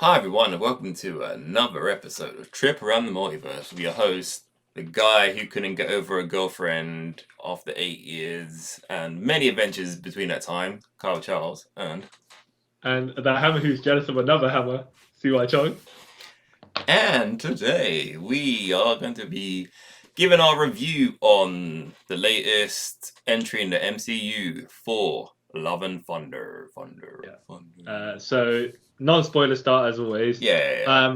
Hi everyone, and welcome to another episode of Trip Around the Multiverse with your host, the guy who couldn't get over a girlfriend after 8 years and many adventures between that time, Kyle Charles, And the hammer who's jealous of another hammer, CY Chong. and today we are going to be giving our review on the latest entry in the MCU for Love and Thunder. So non-spoiler start as always. Yeah.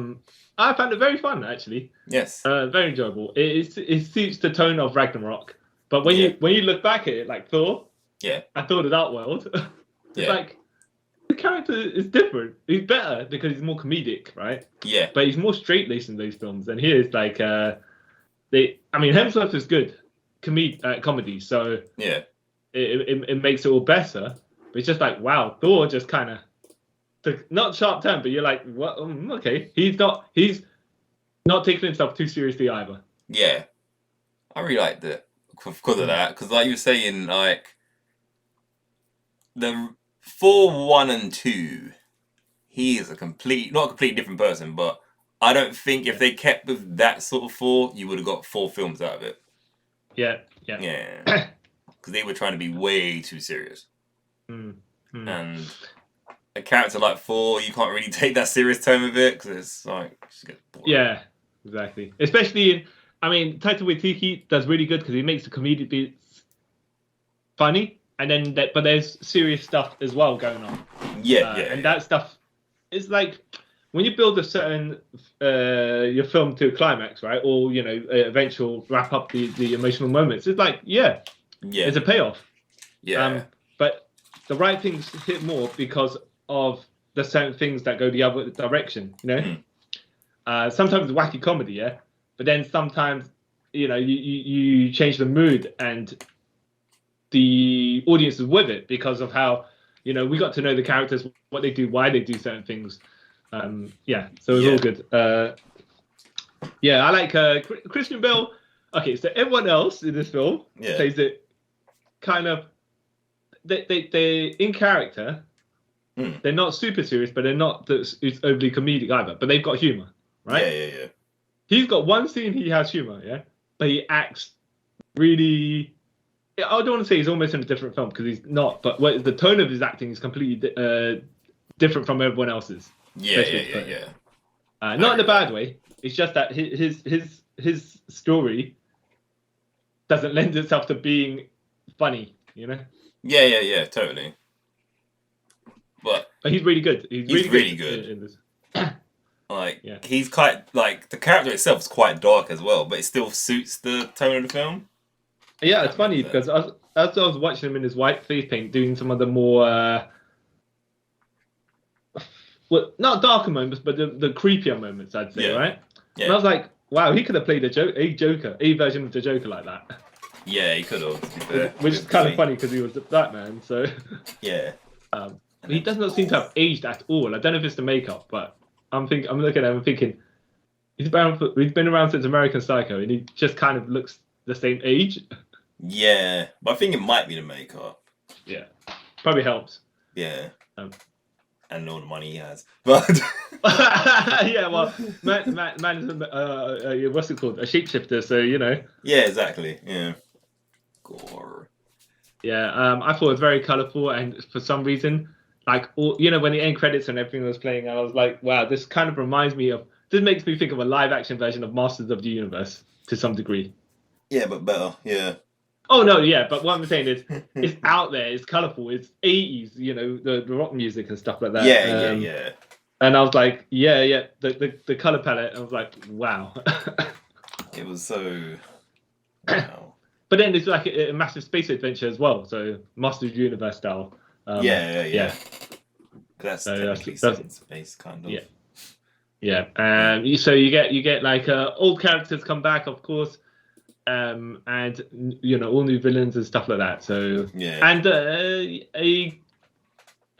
I found it very fun actually. Yes. Very enjoyable. It suits the tone of Ragnarok, but when you look back at it, like Thor, I Thor the Dark World, it's like the character is different. He's better because he's more comedic, right? Yeah. But he's more straight-laced in those films, and here it's like Hemsworth is good comedy, so yeah, it makes it all better. But it's just like, wow, Thor just kind of took not sharp turn, but you're like, what? Okay, he's not taking himself too seriously either. Yeah, I really liked it because of that. Because like you were saying, like the Thor 1 and 2, he is not a completely different person. But I don't think if they kept with that sort of Thor, you would have got 4 films out of it. Yeah. Because they were trying to be way too serious. And a character like Thor, you can't really take that serious tone of it because it's like just gets boring. Yeah, exactly. Especially Taika Waititi does really good because he makes the comedic beats funny, and then but there's serious stuff as well going on. And that stuff is like when you build a certain your film to a climax, right? Or eventual wrap up the emotional moments. It's like it's a payoff. But the right things hit more because of the certain things that go the other direction. Sometimes it's wacky comedy, but then sometimes you change the mood and the audience is with it because of how we got to know the characters, what they do, why they do certain things. So it's all good. I like Christian Bale. Okay, so everyone else in this film plays it kind of. They in character. They're not super serious, but they're not it's overly comedic either. But they've got humor, right? Yeah. He's got one scene he has humor, but he acts really. I don't want to say he's almost in a different film because he's not. But the tone of his acting is completely different from everyone else's. Yeah. Not in a bad way. It's just that his story doesn't lend itself to being funny, Yeah, totally. But he's really good. He's really good. In this. He's quite the character itself is quite dark as well, but it still suits the tone of the film. Yeah, it's funny because as I was watching him in his white face paint, doing some of the more not darker moments, but the creepier moments, I'd say, right? Yeah. And I was like, wow, he could have played a version of the Joker like that. Yeah, he could have. Which is kind of funny because he was that man. So he does not seem to have aged at all. I don't know if it's the makeup, but I'm looking at him and thinking he's been around since American Psycho, and he just kind of looks the same age. Yeah, but I think it might be the makeup. Yeah, probably helps. Yeah. And all the money he has, but man is what's it called? A shapeshifter, so Yeah, exactly. Yeah. Gore. Yeah, I thought it was very colourful, and for some reason, when the end credits and everything was playing, I was like, wow, this kind of reminds me of. This makes me think of a live action version of Masters of the Universe to some degree. Yeah, but better. Yeah. Oh no, yeah, but what I'm saying is, it's out there, it's colourful, it's 80s, the rock music and stuff like that. Yeah. And I was like, the colour palette. I was like, wow. It was so. Wow. But then it's like a massive space adventure as well, so Master of the Universe style. Yeah. That's space kind of. Yeah. So you get old characters come back, of course. And all new villains and stuff like that. So and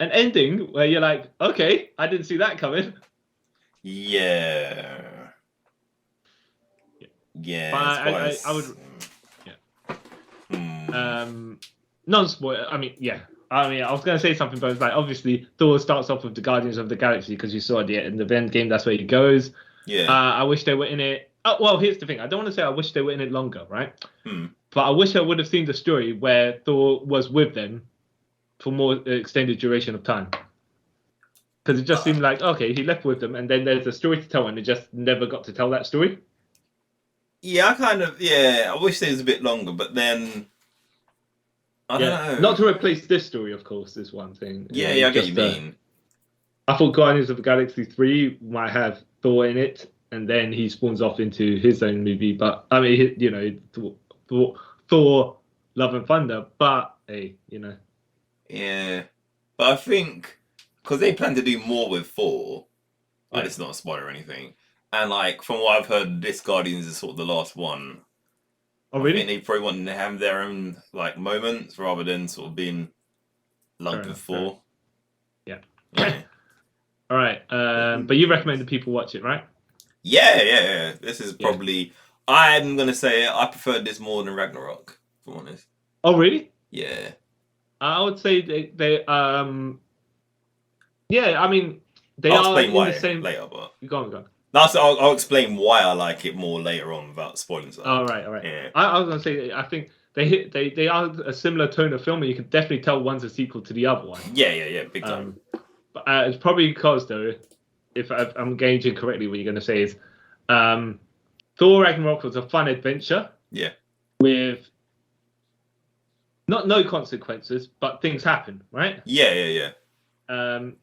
an ending where you're like, okay, I didn't see that coming. Yeah. I would. Non-spoiler. I mean, I was going to say something, but it's like obviously Thor starts off with the Guardians of the Galaxy because you saw at the end of the end game that's where he goes. Yeah. I wish they were in it. Oh, well, here's the thing. I don't want to say I wish they were in it longer, right? Hmm. But I wish I would have seen the story where Thor was with them for more extended duration of time. Because it just seemed like, okay, he left with them, and then there's a story to tell, and they just never got to tell that story. Yeah, I wish it was a bit longer, but then I don't know. Not to replace this story, of course, is one thing. Yeah, I get what you mean. I thought Guardians of the Galaxy 3 might have Thor in it, and then he spawns off into his own movie. But I mean, you know, Thor, Love and Thunder. But hey, you know. Yeah, but I think because they plan to do more with Thor, and it's not a spoiler or anything. And like from what I've heard, this Guardians is sort of the last one. Oh really? I think they probably want to have their own like moments rather than sort of being lumped with Thor. Yeah. All right. But you recommended people watch it, right? Yeah. This is probably. I'm gonna say I preferred this more than Ragnarok. If I'm honest. Oh really? Yeah. I would say they yeah. I mean, they I'll are explain why in the same. Later, but Go on. No, so I'll explain why I like it more later on without spoiling stuff. All right. Yeah. I was gonna say I think they are a similar tone of film, and you can definitely tell one's a sequel to the other one. Yeah, big time. But it's probably because though, if I'm gauging correctly, what you're gonna say is, Thor Ragnarok was a fun adventure. Yeah. With not no consequences, but things happen, right? Yeah.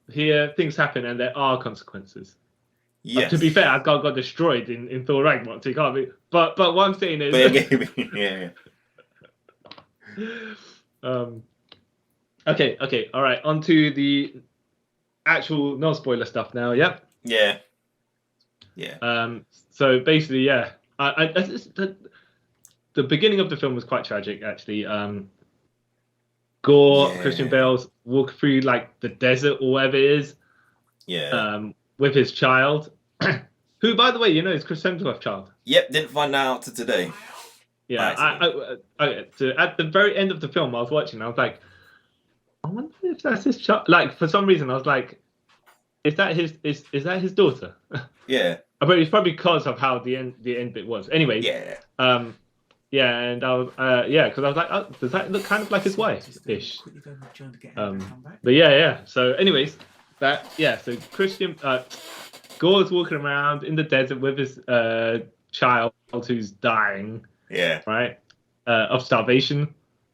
Here things happen and there are consequences. Yes. To be fair, Asgard got destroyed in Thor Ragnarok, so you can't be. But what I'm saying is. Yeah. Okay. All right. On to the actual no spoiler stuff now. Yep. Yeah. So basically, yeah. The beginning of the film was quite tragic, actually. Christian Bale's walk through like the desert or whatever it is. Yeah. With his child, who, by the way, you know, is Chris Hemsworth's child. Yep, didn't find out till today. Yeah, so at the very end of the film, I was watching. I was like, I wonder if that's his child. Like, for some reason, I was like, is that his daughter? Yeah. But it's probably because of how the end bit was. Anyway. Yeah. Yeah, and I was because I was like, oh, does that look kind of like his wife-ish? But yeah. So, anyways. So Christian Gore's walking around in the desert with his child who's dying. Yeah. Right? Of starvation.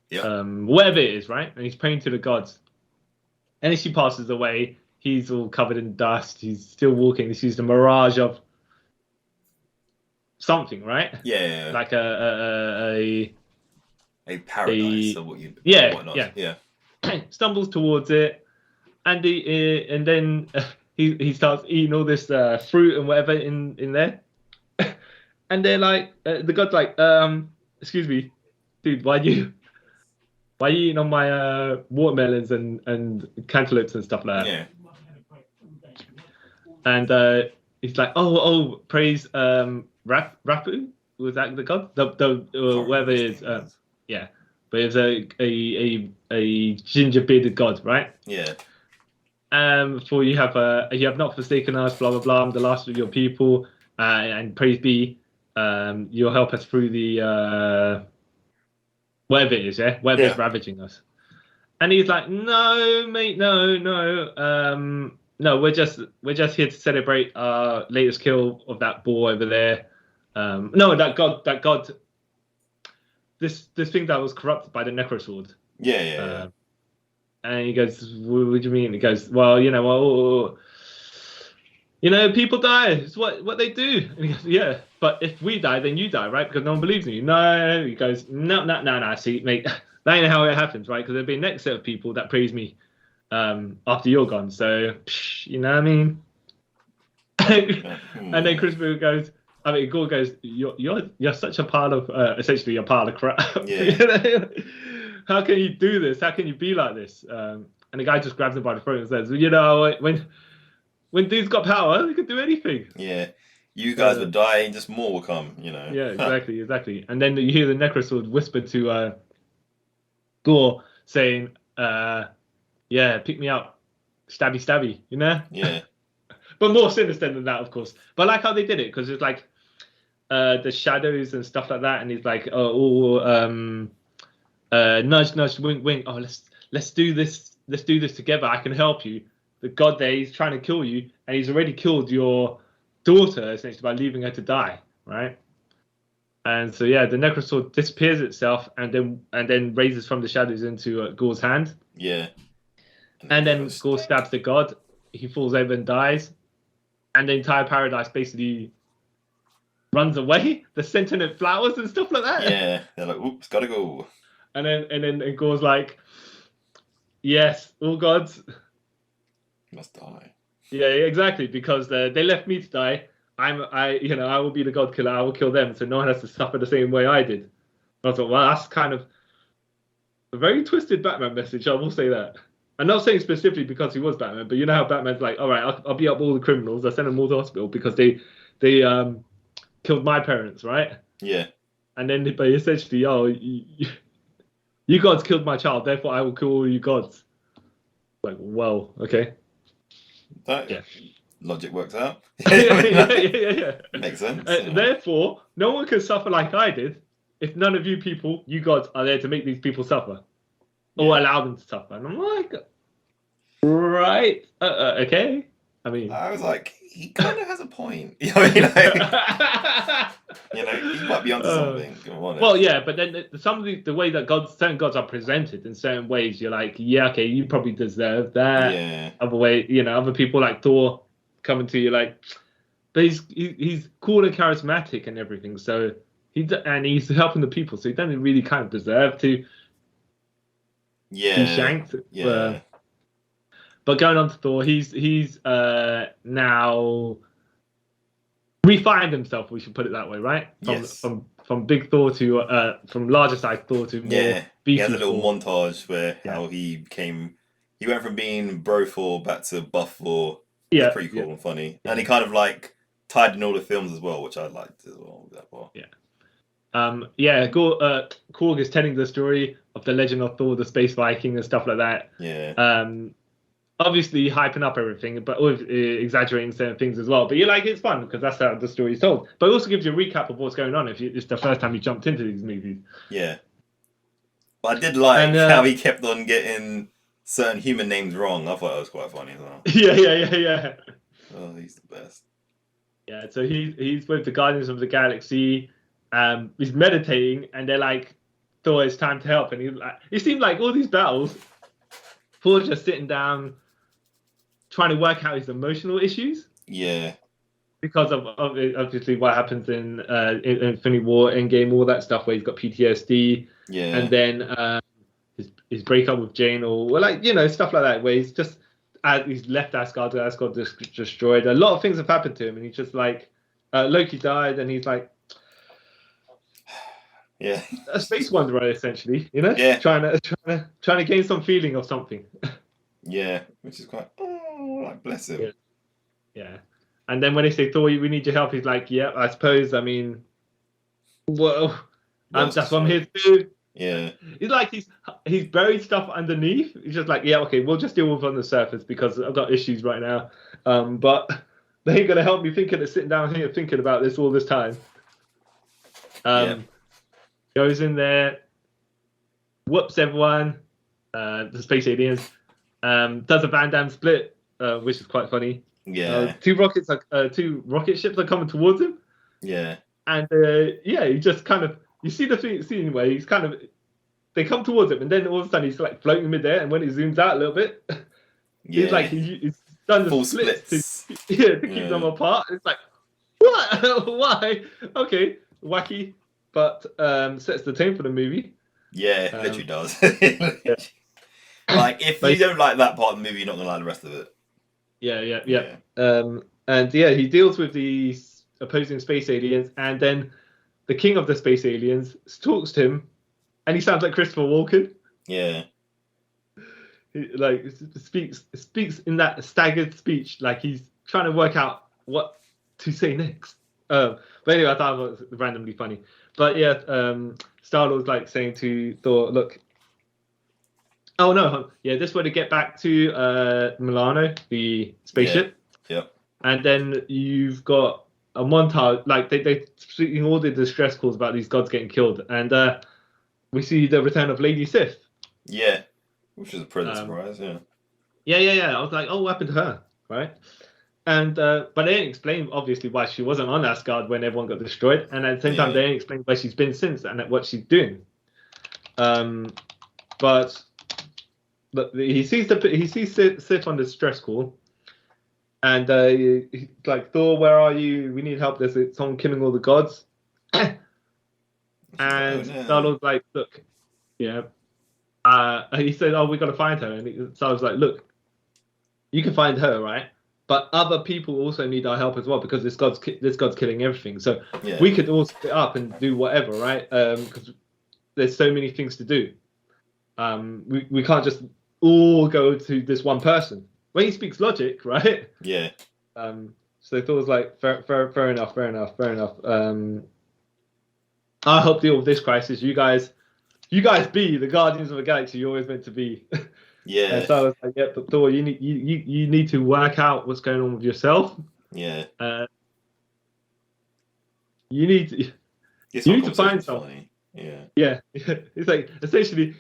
Yeah. Whatever it is, right? And he's praying to the gods. And as she passes away, he's all covered in dust. He's still walking. He sees the mirage of something, right? Yeah. Like a paradise or what you. Yeah. Stumbles towards it. And then he starts eating all this fruit and whatever in there, and they're like, the god's like, excuse me, dude, why you eating on my watermelons and cantaloupes and stuff like that? Yeah. And he's like, oh, praise Rapu, was that the god? The whatever it is, yeah, but it's a ginger bearded god, right? Yeah. For you have not forsaken us, blah blah blah. I'm the last of your people, and praise be, you'll help us through the whatever it is, whatever's ravaging us. And he's like, no, mate, no, we're just here to celebrate our latest kill of that boar over there. No, that god, this thing that was corrupted by the Necrosword. Yeah. And he goes, what do you mean? He goes, well, people die. It's what they do. And he goes, yeah, but if we die, then you die, right? Because no one believes in you. No. He goes, no. See, mate, that ain't how it happens, right? Because there'll be a next set of people that praise me after you're gone. So, you know what I mean? And then Gore goes, you're such a pile of, essentially a pile of crap. Yeah. How can you do this? How can you be like this? And the guy just grabs him by the throat and says, when dudes got power, they could do anything. Yeah. You guys would die and just more will come, Yeah, exactly. And then you hear the Necrosword whisper to Gore saying, Yeah, pick me up, stabby, stabby, you know. Yeah. But more sinister than that, of course. But I like how they did it because it's like the shadows and stuff like that, and he's like, nudge, nudge, wink, wink. Oh, let's do this. Let's do this together. I can help you. The god there, he's trying to kill you, and he's already killed your daughter essentially by leaving her to die, right? And so yeah, the necrosword disappears itself, and then raises from the shadows into Gor's hand. Yeah. And then Gore stabs the god. He falls over and dies, and the entire paradise basically runs away. The sentient flowers and stuff like that. Yeah, they're like, oops, gotta go. And then Gore's like, yes, all gods must die. Yeah, exactly, because they left me to die. I will be the god killer. I will kill them, so no one has to suffer the same way I did. And I thought, well, that's kind of a very twisted Batman message. I will say that. I'm not saying specifically because he was Batman, but you know how Batman's like, all right, I'll beat up all the criminals. I send them all to hospital because they killed my parents, right? Yeah. And then, but essentially, you gods killed my child, therefore I will kill all you gods. Like, well, okay. That logic works out. yeah. Makes sense. Therefore, no one can suffer like I did if none of you people, you gods, are there to make these people suffer or allow them to suffer. And I'm like, right, okay. I mean, I was like, he kind of has a point. You know, he might be onto something. Well, yeah, but then some of the way that certain gods are presented in certain ways, you're like, yeah, okay, you probably deserve that. Yeah. Other way, other people like Thor coming to you like, but he's cool and charismatic and everything, so he's helping the people, so he doesn't really kind of deserve to be shanked. Yeah. But going on to Thor, he's now refined himself. We should put it that way, right? From big Thor to from larger size Thor to more beefy. He has a little montage where how he went from being bro Thor back to buff Thor. It's pretty cool and funny, and he kind of like tied in all the films as well, which I liked as well. That part. Korg is telling the story of the legend of Thor, the space Viking, and stuff like that. Yeah. Obviously hyping up everything, but exaggerating certain things as well. But it's fun because that's how the story is told. But it also gives you a recap of what's going on if it's the first time you jumped into these movies. Yeah. But I did like how he kept on getting certain human names wrong. I thought that was quite funny as well. Yeah. Oh, he's the best. Yeah, so he's with the Guardians of the Galaxy. He's meditating, and they're like, Thor, it's time to help. And he seemed like all these battles, Thor's just sitting down, trying to work out his emotional issues. Yeah. Because of obviously what happens in Infinity War, Endgame, all that stuff where he's got PTSD. Yeah. And then his breakup with Jane, or stuff like that, where he's just he's left Asgard destroyed. A lot of things have happened to him, and he's just like Loki died, and he's like a space wanderer essentially, Yeah. trying to gain some feeling of something. Yeah, which is quite bless him. Yeah. And then when they say, Thor, we need your help, he's like, yeah, I suppose. I mean, well, that's what I'm here to do. Yeah. He's like, he's buried stuff underneath. He's just like, yeah, okay, we'll just deal with it on the surface because I've got issues right now. But they ain't gonna help me sitting down here thinking about this all this time. Goes in there, whoops everyone, the space aliens, does a Van Damme split, which is quite funny. Yeah. Two rocket ships are coming towards him. Yeah. And he just kind of, you see the scene where he's kind of, they come towards him, and then all of a sudden he's like floating midair, and when he zooms out a little bit, he's like he's done the full splits to keep them apart. It's like, what? Why? Okay, wacky, but sets the tone for the movie. Yeah, it literally does. Like, if you don't like that part of the movie, you're not gonna like the rest of it. Yeah. And he deals with these opposing space aliens, and then the king of the space aliens talks to him, and he sounds like Christopher Walken. Yeah. He, like, speaks in that staggered speech, like he's trying to work out what to say next. But anyway, I thought it was randomly funny. But Star-Lord's like saying to Thor, look, Oh no, yeah, this way to get back to Milano, the spaceship. Yeah. And then you've got a montage, like they speaking all the distress calls about these gods getting killed, and we see the return of Lady Sif. Yeah, which is a pleasant surprise. Yeah. Yeah. I was like, oh, what happened to her, right? And but they didn't explain obviously why she wasn't on Asgard when everyone got destroyed, and at the same time they didn't explain where she's been since and what she's doing. But he sees Sif on the stress call, and he's like, Thor, where are you? We need help. There's someone killing all the gods. And Star-Lord's like, look, yeah. He said, oh, we got to find her. And Star-Lord's like, look, you can find her, right? But other people also need our help as well because this god's killing everything. So we could all split up and do whatever, right? Because there's so many things to do. We can't just all go to this one person. When he speaks logic, right? Yeah. So Thor's like, fair enough. I'll help deal with this crisis. You guys be the Guardians of the Galaxy you're always meant to be. Yeah. And so I was like, yeah, but Thor, you need to work out what's going on with yourself. Yeah. You need to find someone. Yeah. Yeah. It's like essentially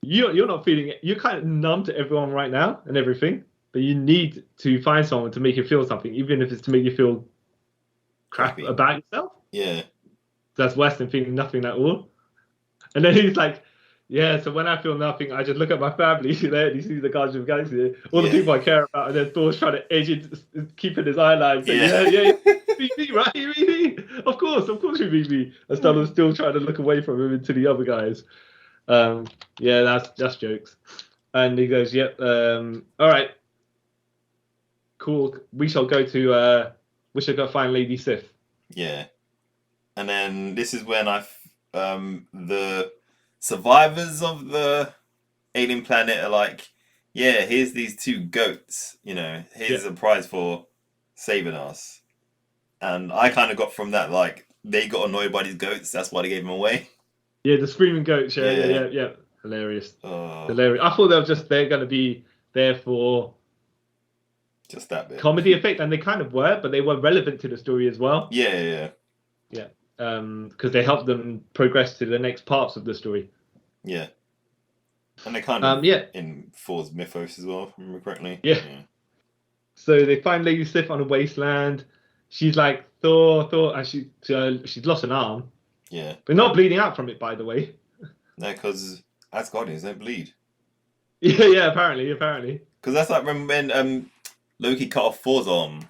you're not feeling it. You're kind of numb to everyone right now and everything, but you need to find someone to make you feel something, even if it's to make you feel crap about yourself. Yeah. That's worse than feeling nothing at all. And then he's like, yeah, so when I feel nothing, I just look at my family there and he sees the Guardians of the Galaxy, all the people I care about, and then Thor's trying to edge it, keeping his eye line, saying, yeah, me, right? Me. Of course you be me. And Star-Lord's still trying to look away from him into the other guys. Yeah, that's just jokes. And he goes, yep, all right, cool. We shall go find Lady Sif. Yeah. And then this is when the survivors of the alien planet are like, yeah, here's these two goats, here's a prize for saving us. And I kind of got from that, like, they got annoyed by these goats, that's why they gave them away. Yeah, the screaming goats, yeah. Hilarious. Hilarious. I thought they're going to be there for just that bit. Comedy effect, and they kind of were, but they were relevant to the story as well. Yeah. Because they helped them progress to the next parts of the story. Yeah. And they kind of in Thor's mythos as well, if I remember correctly. Yeah. So they find Lady Sif on a wasteland. She's like, Thor, and she's lost an arm. Yeah. But not bleeding out from it, by the way. No, because Asgardians don't bleed. Yeah, apparently. Because that's like when Loki cut off Thor's arm.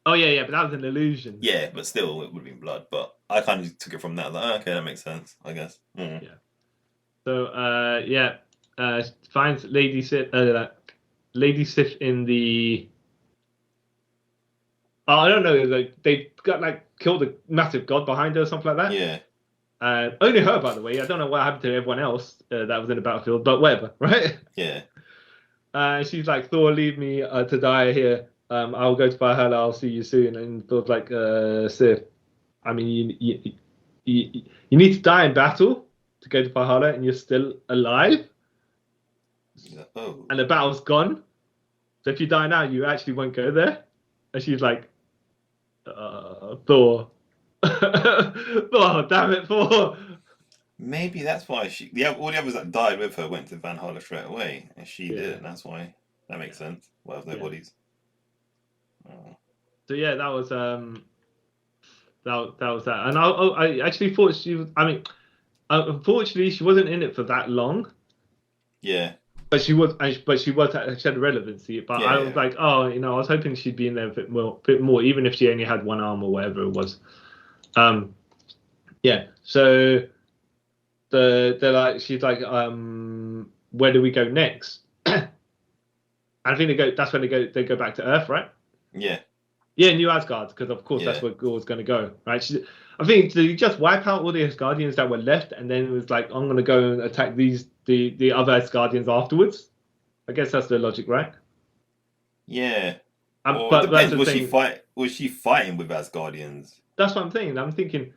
Oh, yeah, but that was an illusion. Yeah, but still, it would have been blood. But I kind of took it from that. Like, okay, that makes sense, I guess. Mm. Yeah. So, finds Lady Sif in the... Oh, I don't know. Like, they got, killed a massive god behind her or something like that. Yeah. Only her, by the way. I don't know what happened to everyone else that was in the battlefield, but whatever, right? Yeah. She's like, Thor, leave me to die here. I'll go to Valhalla. I'll see you soon. And Thor's like, Sif, I mean, you need to die in battle to go to Valhalla, and you're still alive. Oh. And the battle's gone. So if you die now, you actually won't go there. And she's like, Thor. Oh, damn it, Thor. Maybe that's why all the others that died with her went to Valhalla straight away, and she didn't. That's why. That makes sense. Well, their bodies. Oh. So yeah, that was that that. And I actually thought she was. I mean, unfortunately, she wasn't in it for that long. Yeah. But she had relevancy. But I was like, I was hoping she'd be in there a bit more, even if she only had one arm or whatever it was. Yeah. So they're like, she's like, where do we go next? And I think that's when they go back to Earth, right? Yeah. Yeah, New Asgard, because of course that's where Gor's going to go, right? I think they just wipe out all the Asgardians that were left, and then it was like, I'm going to go and attack the other Asgardians afterwards. I guess that's the logic, right? Yeah. But depends. Was she fighting with Asgardians? That's what I'm thinking. I'm thinking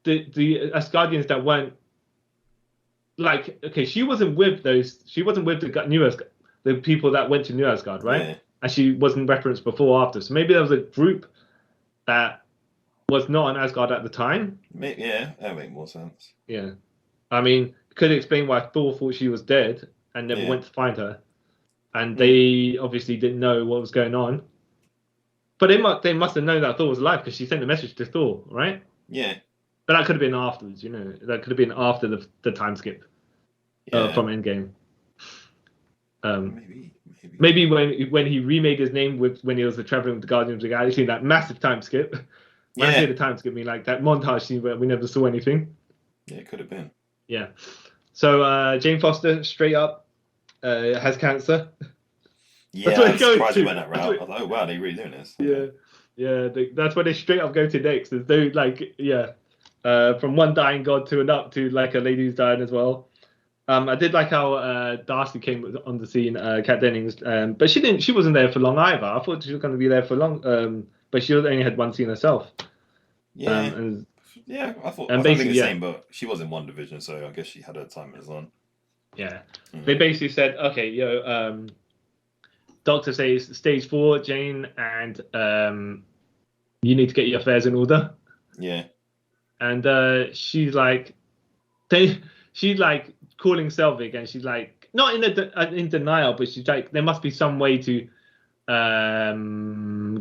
the Asgardians that weren't like, okay, she wasn't with the people that went to New Asgard, right? Yeah. And she wasn't referenced before or after. So maybe there was a group that was not on Asgard at the time. Yeah, that would make more sense. Yeah. I mean, could explain why Thor thought she was dead and never went to find her. And they obviously didn't know what was going on. But they must have known that Thor was alive because she sent a message to Thor, right? Yeah. But that could have been afterwards, That could have been after the time skip from Endgame. Maybe when he remade his name when he was traveling with the Guardians of the Galaxy, that massive time skip. When I say the time skip, I mean like that montage scene where we never saw anything. Yeah, it could have been. Yeah. So Jane Foster straight up has cancer. Yeah, I'm surprised you went that route. I was like, oh wow, they're really doing this. Yeah. That's where they straight up go to next. As though from one dying god to to like a lady who's dying as well. I did like how Darcy came on the scene, Kat Dennings, but she wasn't there for long either. I thought she was going to be there for long, but she only had one scene herself. Yeah, I thought basically the same, but she was in one division, so I guess she had her time as on. Yeah, they basically said, okay, Doctor says stage 4, Jane, and you need to get your affairs in order. Yeah, and she's like calling Selvig, and she's like not in denial, but she's like, there must be some way to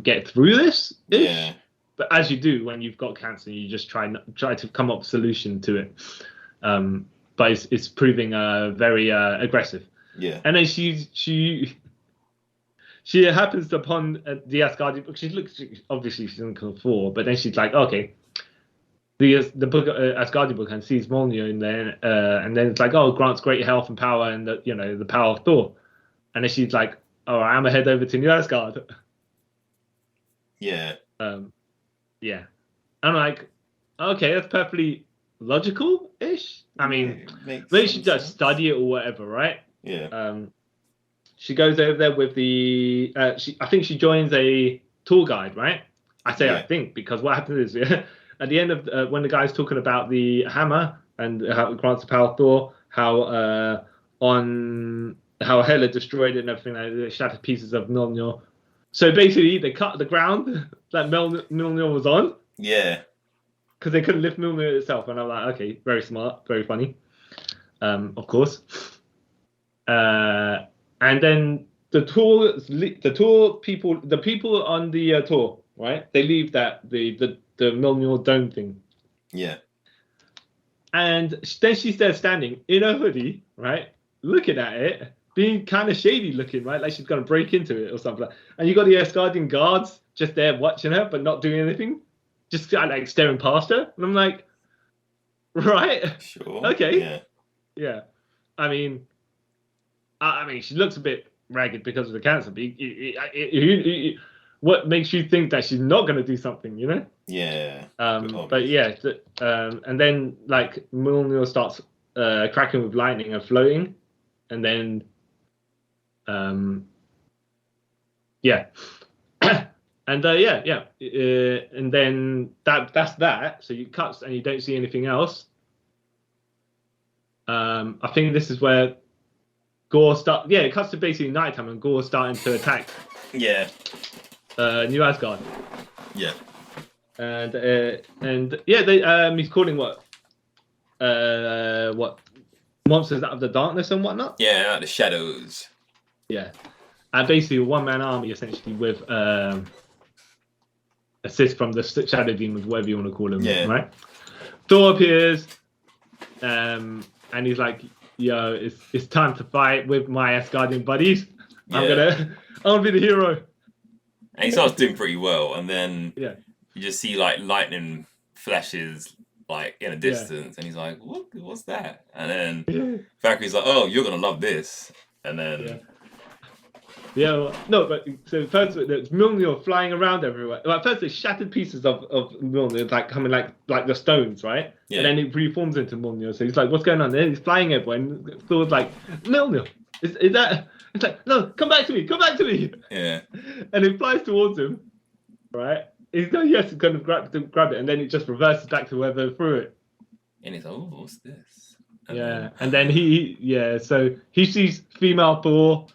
get through this. Yeah. But as you do when you've got cancer, you just try to come up with a solution to it. But it's proving very aggressive. Yeah. And then she happens upon the Asgardian book. Obviously she's in Thor, but then she's like, okay. The book Asgardian book and sees Mjolnir in there, and then it's like, oh, grants great health and power and the power of Thor, and then she's like, oh, I'm gonna head over to New Asgard. Yeah. Yeah. I'm like, okay, that's perfectly logical-ish. I mean, maybe she does study it or whatever, right? Yeah. She goes over there with the. I think she joins a tour guide, right? I think because what happens is at the end of when the guy's talking about the hammer and how it grants the power of Thor, how Hela destroyed it and everything, like, shattered pieces of Mjolnir. So basically, they cut the ground that Mjolnir was on. Yeah. Because they couldn't lift Mjolnir itself, and I'm like, okay, very smart, very funny, of course. And then the people on the tour, right? They leave the Mjolnir dome thing. Yeah. And then she's there standing in a hoodie, right? Looking at it, being kind of shady looking, right? Like she's going to break into it or something. And you got the Asgardian guards just there watching her, but not doing anything. Just like staring past her. And I'm like, right? Sure. Okay. Yeah. I mean, she looks a bit ragged because of the cancer. But what makes you think that she's not going to do something, Yeah. But yeah, and then like Mjolnir starts cracking with lightning and floating, and then yeah. And and then that's that. So you cut and you don't see anything else. I think this is where Gore start. Yeah, it cuts to basically nighttime and Gore's starting to attack. Yeah. New Asgard. Yeah. And yeah, he's calling what monsters out of the darkness and whatnot. Yeah, out of the shadows. Yeah, and basically a one-man army essentially with assist from the shadow demons, whatever you want to call them. Yeah. Right. Thor appears, and he's like, "Yo, it's time to fight with my Asgardian buddies. Yeah. I'm gonna be the hero." And he starts doing pretty well, and then you just see like lightning flashes like in a distance, and he's like, "What's that?" And then Valkyrie's like, "Oh, you're gonna love this," and then. Yeah, well, no, but so first there's Mjolnir flying around everywhere. Well, first there's shattered pieces of Mjolnir like coming like the stones, right? Yeah. And then it reforms into Mjolnir. So he's like, "What's going on?" Then he's flying everywhere, and Thor's like, "Mjolnir, is that?" It's like, "No, come back to me, come back to me." Yeah. And he flies towards him, right? He's going, yes, to grab it, and then it just reverses back to where they threw it. And he's like, "Oh, what's this?" And then so he sees female Thor,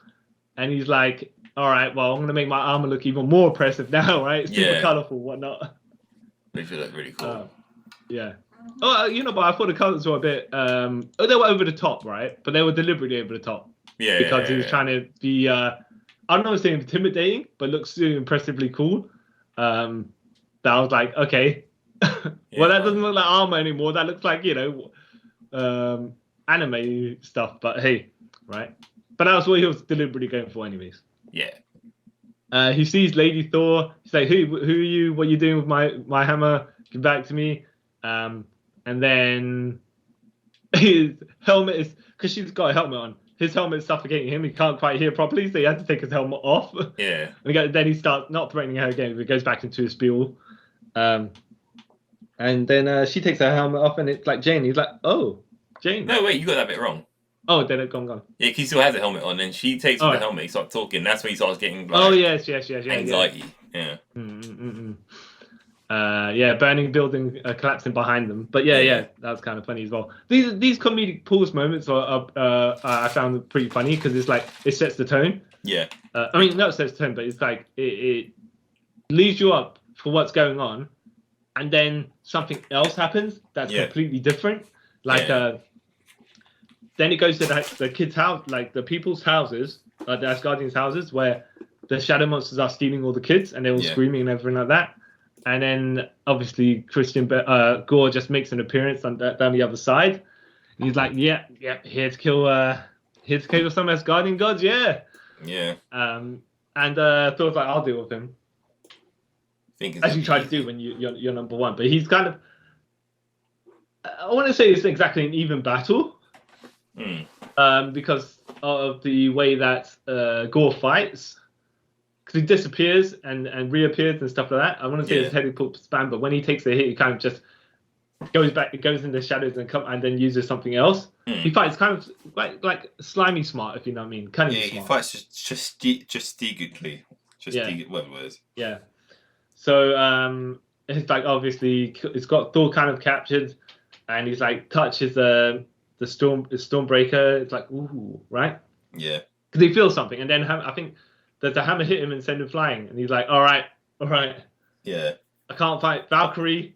and he's like, all right, well, I'm going to make my armor look even more oppressive now, right? Super colorful, whatnot. They feel like really cool. But I thought the colors were a bit, they were over the top, right? But they were deliberately over the top. Yeah. Because he was trying to be, I don't know if saying intimidating, but looks impressively cool. That I was like, okay. Well, that doesn't look like armor anymore. That looks like, anime stuff. But hey, right? But that was what he was deliberately going for anyways. Yeah. He sees Lady Thor. He's like, who are you? What are you doing with my hammer? Give back to me. And then his helmet is, because she's got a helmet on, his helmet is suffocating him. He can't quite hear properly, so he had to take his helmet off. Yeah. And then he starts not threatening her again, but he goes back into his spiel. And then she takes her helmet off, and it's like Jane. He's like, oh, Jane. No, wait, you got that bit wrong. Oh, then it's gone. Yeah, he still has a helmet on, and she takes off the helmet. He starts talking. That's when he starts getting like. Oh yes, anxiety. Yeah. Burning building collapsing behind them. But that was kind of funny as well. These comedic pause moments are I found pretty funny because it's like it sets the tone. Yeah. I mean, not sets the tone, but it's like it leaves you up for what's going on, and then something else happens that's completely different. Like then it goes to the kids' house, like the people's houses, the Asgardians' houses, where the shadow monsters are stealing all the kids, and they're all screaming and everything like that. And then obviously Christian Gore just makes an appearance down the other side. And he's like, here to kill some Asgardian gods, yeah. And Thor's like, I'll deal with him. As you try to do when you're number one, but he's kind of, I want to say it's exactly an even battle. Because of the way that Gore fights, because he disappears and reappears and stuff like that. I want to say his head is called spam, but when he takes a hit, he kind of just goes back, it goes in the shadows and then uses something else. He fights kind of like slimy smart, if you know what I mean. Kind of smart. He fights just strategically, whatever it is. Yeah. So it's like obviously it's got Thor kind of captured, and he's like touches the Stormbreaker. It's like ooh, right? Yeah. Because he feels something, and then I think that the hammer hit him and send him flying, and he's like, all right. Yeah. I can't fight Valkyrie,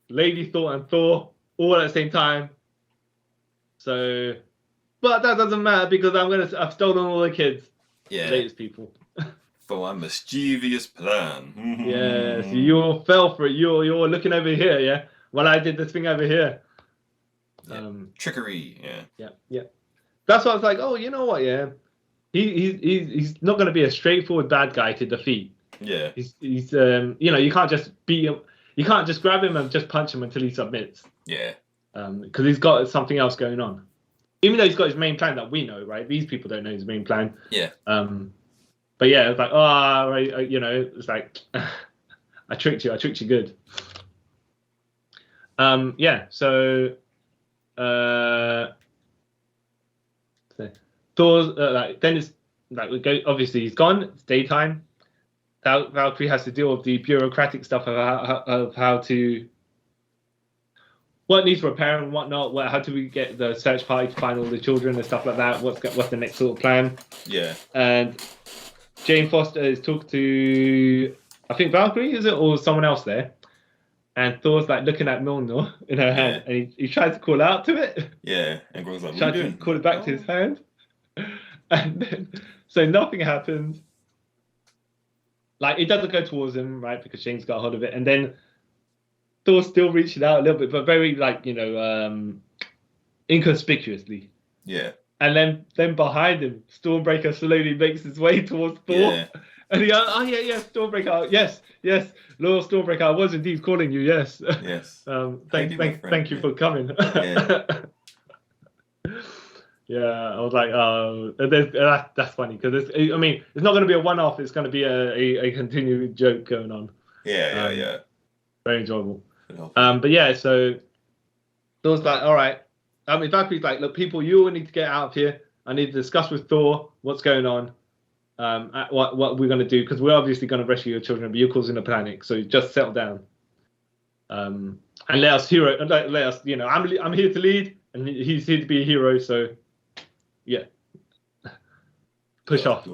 Lady Thor, and Thor all at the same time. So, but that doesn't matter because I've stolen all the kids. Yeah. The latest people. For a mischievous plan. Yeah, so you all fell for it. You're looking over here, yeah? Well, I did this thing over here. Trickery, yeah. That's why I was like, oh, you know what, yeah? He's not going to be a straightforward bad guy to defeat. Yeah. He's you can't just beat him. You can't just grab him and just punch him until he submits. Yeah. Because he's got something else going on. Even though he's got his main plan that we know, right? These people don't know his main plan. Yeah. But yeah, it's like, it's like, I tricked you good. So, Thor's, then it's, like, we go, obviously he's gone, it's daytime. Valkyrie has to deal with the bureaucratic stuff of how to, what needs repair and whatnot, how do we get the search party to find all the children and stuff like that, what's the next sort of plan. Yeah. And Jane Foster is talking to, I think Valkyrie, is it, or someone else there? And Thor's like looking at Mjolnir in her hand, and he tries to call out to it. Yeah, and Gro's like, trying to call it back to his hand. And then, so nothing happens. Like, it doesn't go towards him, right, because Jane's got a hold of it. And then Thor's still reaching out a little bit, but very, like, inconspicuously. Yeah. And then behind him, Stormbreaker slowly makes his way towards Thor. Yeah. And he goes, Stormbreaker, yes, Lord Stormbreaker, I was indeed calling you, yes. Yes. Thank you for coming. Yeah. Yeah, I was like, that's funny, because it's not going to be a one-off, it's going to be a continuing joke going on. Yeah. Very enjoyable. But yeah, so Thor's like, all right. Valkyrie's like, look, people, you all need to get out of here. I need to discuss with Thor what's going on. What we're going to do, because we're obviously going to rescue your children, but you're causing a panic, so just settle down. And let us, I'm here to lead. and he's here to be a hero. So, yeah, push off.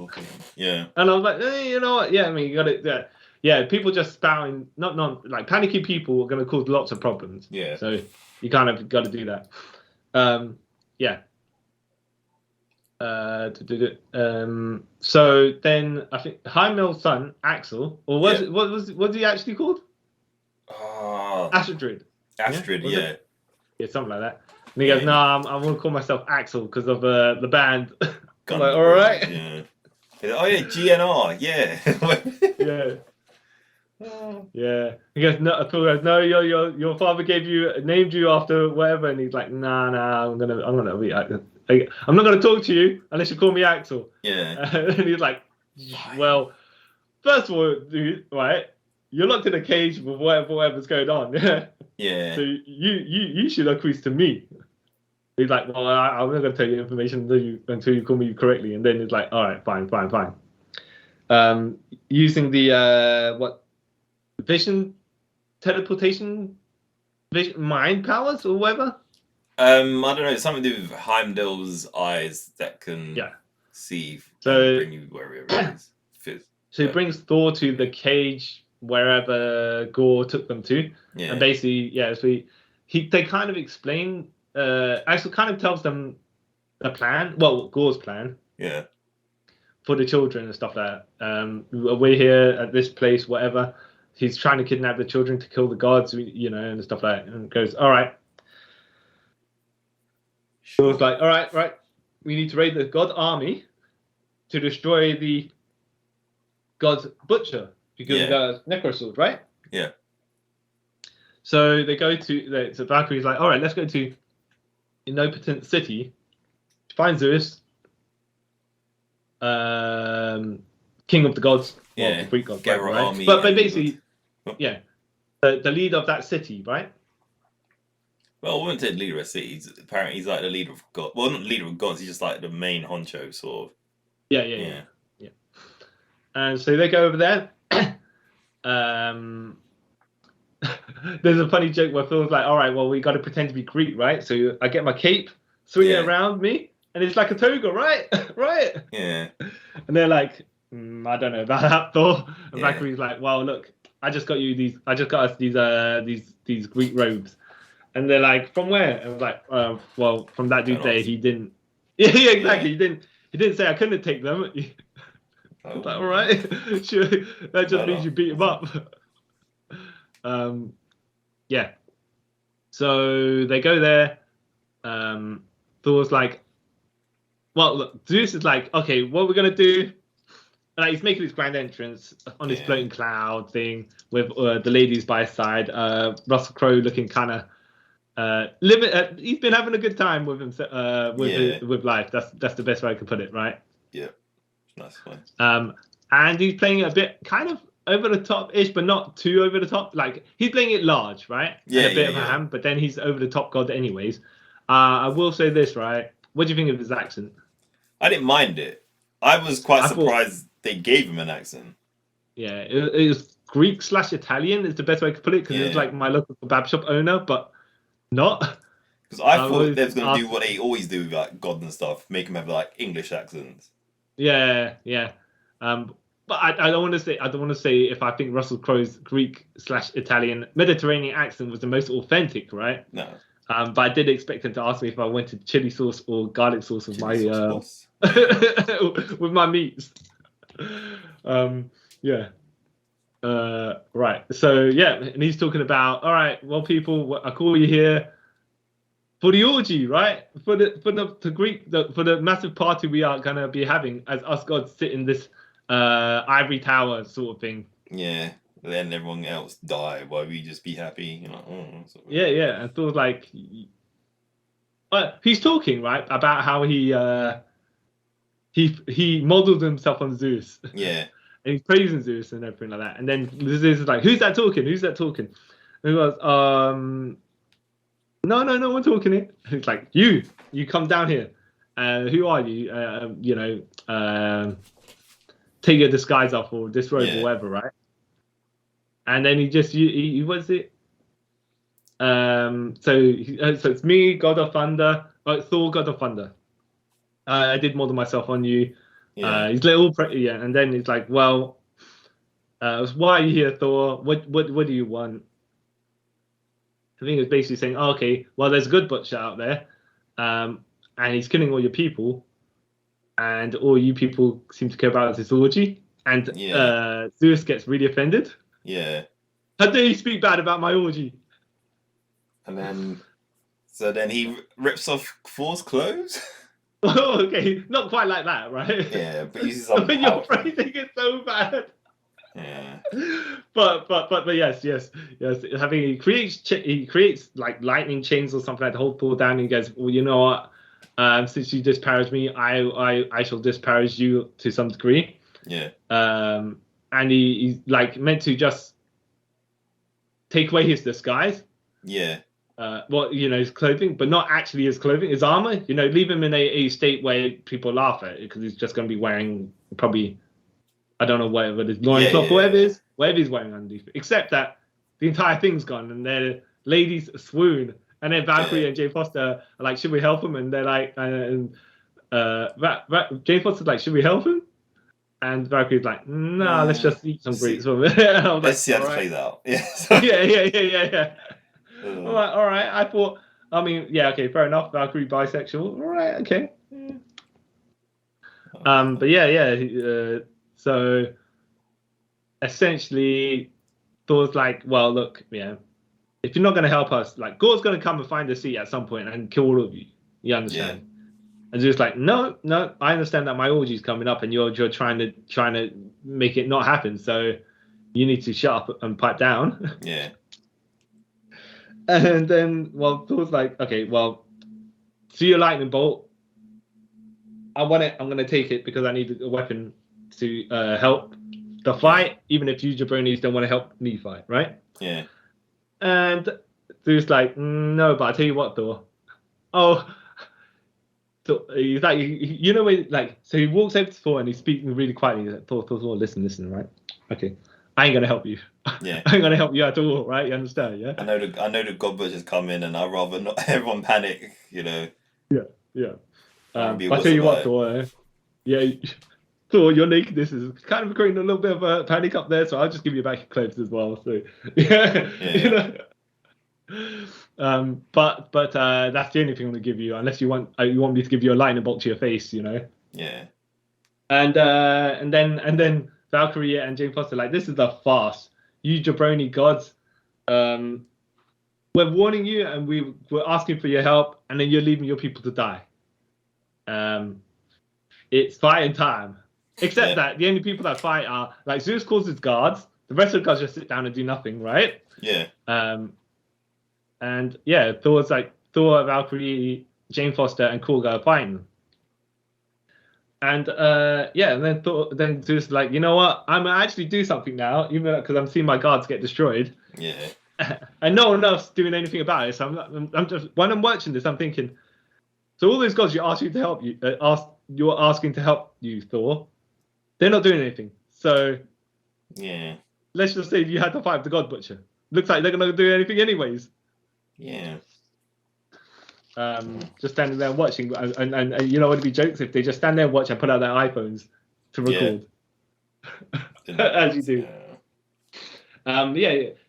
Yeah. And I was like, you know what? Yeah, I mean, you got it. Yeah, people just spouting, not like panicky people are going to cause lots of problems. Yeah. So you kind of got to do that. Yeah. So then I think Heimel's son Axel, or what was he actually called? Astrid. Yeah. Yeah, something like that. And he goes, "No, I want to call myself Axel because of the band." I'm like, all right. Yeah. Oh yeah, GNR. Yeah. Yeah. He goes, no, your father named you after whatever, and he's like, nah, I'm gonna be. I'm not gonna talk to you unless you call me Axel. Yeah. And he's like, well, first of all, dude, right? You're locked in a cage with whatever's going on. Yeah. So you should acquiesce to me. He's like, well, I'm not gonna tell you information until you call me correctly. And then he's like, all right, fine. Using the vision, teleportation, mind powers or whatever. I don't know, something to do with Heimdall's eyes that can see and bring you wherever it is. So he brings Thor to the cage wherever Gore took them to, and basically, they kind of explain. Axel kind of tells them the plan. Well, Gore's plan. Yeah. For the children and stuff like that. We're here at this place, whatever. He's trying to kidnap the children to kill the gods, and stuff like that. And goes, all right. So it's like, all right. We need to raid the god army to destroy the god's butcher because of the necrosword, right? Yeah. So they go to. So Valkyrie's like, all right, let's go to Innopotent City, find Zeus, king of the gods, the Greek gods, right? But basically, the leader of that city, right? Well, I wouldn't say leader of a city. Apparently, he's like the leader of God. Well, not the leader of gods. He's just like the main honcho, sort of. Yeah. And so they go over there. There's a funny joke where Phil's like, all right, well, we got to pretend to be Greek, right? So I get my cape swinging around me, and it's like a toga, right? Right? Yeah. And they're like, I don't know about that, Thor. And Valkyrie's like, well, look, I just got us these Greek robes. And they're like, from where? And I was like, well, from that dude there, he didn't. Yeah, exactly. He didn't say I couldn't take them. I was like, all right, sure. That just means you beat him up. Yeah. So they go there. Thor's like, well, look, Zeus is like, okay, what we're gonna do? Like, he's making his grand entrance on his floating cloud thing with the ladies by his side. Russell Crowe looking kind of he's been having a good time with him with life. That's the best way I can put it, right? Yeah, nice one. And he's playing it a bit kind of over the top-ish, but not too over the top. Like, he's playing it large, right? Yeah, and a bit of a ham, but then he's over the top god anyways. I will say this, right? What do you think of his accent? I didn't mind it. I was quite surprised they gave him an accent. Yeah, it was Greek/Italian is the best way to put it, because it's like my local kebab shop owner, but not. Because I thought they was going to do what they always do with like God and stuff, make them have like English accents. Yeah. But I don't want to say if I think Russell Crowe's Greek/Italian Mediterranean accent was the most authentic, right? No. But I did expect him to ask me if I wanted chili sauce or garlic sauce with my with my meats. Right. So and he's talking about, all right, well, people, I call you here for the orgy, right? For the massive party we are gonna be having as us gods sit in this ivory tower sort of thing. Yeah. Then everyone else die while we just be happy, you know. Yeah. And Thor's like, he's talking right about how he modeled himself on Zeus. Yeah. And he's praising Zeus and everything like that. And then Zeus is like, "Who's that talking? Who's that talking?" And he goes, no one talking here. It's like, you come down here. Who are you? Take your disguise off or disrobe or whatever, right? And then he what is it? So it's me, God of Thunder, Thor, God of Thunder. I did more than myself on you. Yeah. He's little, and then he's like, well, why are you here, Thor? What do you want? I think it's basically saying, oh, okay, well, there's a good butcher out there, and he's killing all your people, and all you people seem to care about is his orgy, and Zeus gets really offended. Yeah. How dare you speak bad about my orgy? And then he rips off Thor's clothes. Oh, okay, not quite like that, right? Yeah, but uses some when you're phrasing it so bad. Yeah. But yes. Having he creates like lightning chains or something like to hold Thor down. And he goes, well, you know what? Since you disparaged me, I shall disparage you to some degree. Yeah. And he's like meant to just take away his disguise. Yeah. His clothing, but not actually his clothing, his armor. Leave him in a state where people laugh at it because he's just going to be wearing probably, I don't know, whatever his loincloth, whatever he's wearing underneath. Except that the entire thing's gone, and the ladies swoon, and then Valkyrie and Jane Foster are like, "Should we help him?" And they're like, Jane Foster's like, "Should we help him?" And Valkyrie's like, "No, let's just eat some grapes." Let's see how to play that out. Yeah. All right. I thought. I mean, yeah. Okay, fair enough. Valkyrie bisexual. All right. Okay. But yeah. So essentially, Thor's like, well, look, if you're not going to help us, like, Gor's going to come and find a seat at some point and kill all of you. You understand? Yeah. And Zeus like, no, I understand that my orgy's coming up, and you're trying to make it not happen. So you need to shut up and pipe down. Yeah. And then, Thor's like, okay, see your lightning bolt. I want it. I'm going to take it because I need a weapon to help the fight, even if you jabronis don't want to help me fight, right? Yeah. And Zeus like, no, but I'll tell you what, Thor. Oh, so he's like, so he walks over to Thor and he's speaking really quietly. He's like, Thor, listen, right? Okay, I ain't gonna help you. Yeah. I ain't gonna help you at all, right? You understand? Yeah. I know the God Butcher's come in, and I'd rather not everyone panic. Yeah. I'll tell you what, Thor. Thor, your nakedness is kind of creating a little bit of a panic up there, so I'll just give you back your clothes as well. So yeah. But that's the only thing I'm gonna give you, unless you want me to give you a lightning bolt to your face, Yeah. And then Valkyrie and Jane Foster like, this is a farce. You jabroni gods, we're warning you and we're asking for your help, and then you're leaving your people to die. It's fighting time. Except that the only people that fight are like Zeus calls his guards. The rest of the guys just sit down and do nothing, right? Yeah. And yeah, Thor's like Thor, Valkyrie, Jane Foster, and Korga are fighting. And and then Zeus is like, you know what? I'm gonna actually do something now, even because I'm seeing my guards get destroyed. Yeah. And no one else doing anything about it. So I'm just when I'm watching this, I'm thinking, so all those gods you're asking to help you, you're asking to help you, Thor. They're not doing anything. So yeah, let's just say you had to fight the God Butcher. Looks like they're gonna do anything anyways. Yeah. Just standing there and watching, and you know what would be jokes if they just stand there and watch and put out their iPhones to record, as you do.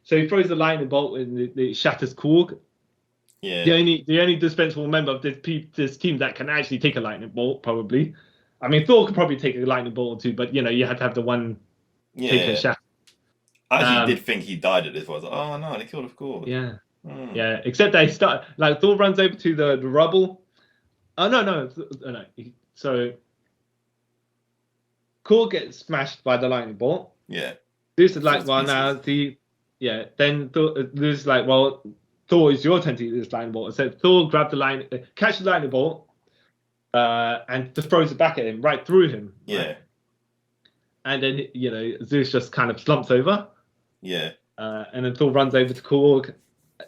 So he throws the lightning bolt and it shatters Korg. Yeah. The only dispensable member of this team that can actually take a lightning bolt, probably. I mean, Thor could probably take a lightning bolt or two, but you had to have the one take a shatter. I actually did think he died at this point. I was like, oh no, they killed off Korg. Yeah. Yeah, except they start like Thor runs over to the rubble. Oh no. So Korg gets smashed by the lightning bolt. Yeah. Zeus is like, well, now then Zeus is like, well, Thor, it's your turn to use this lightning bolt. So Thor grabs catches the lightning bolt, and just throws it back at him, right through him. Yeah. Right? And then Zeus just kind of slumps over. Yeah. And then Thor runs over to Korg,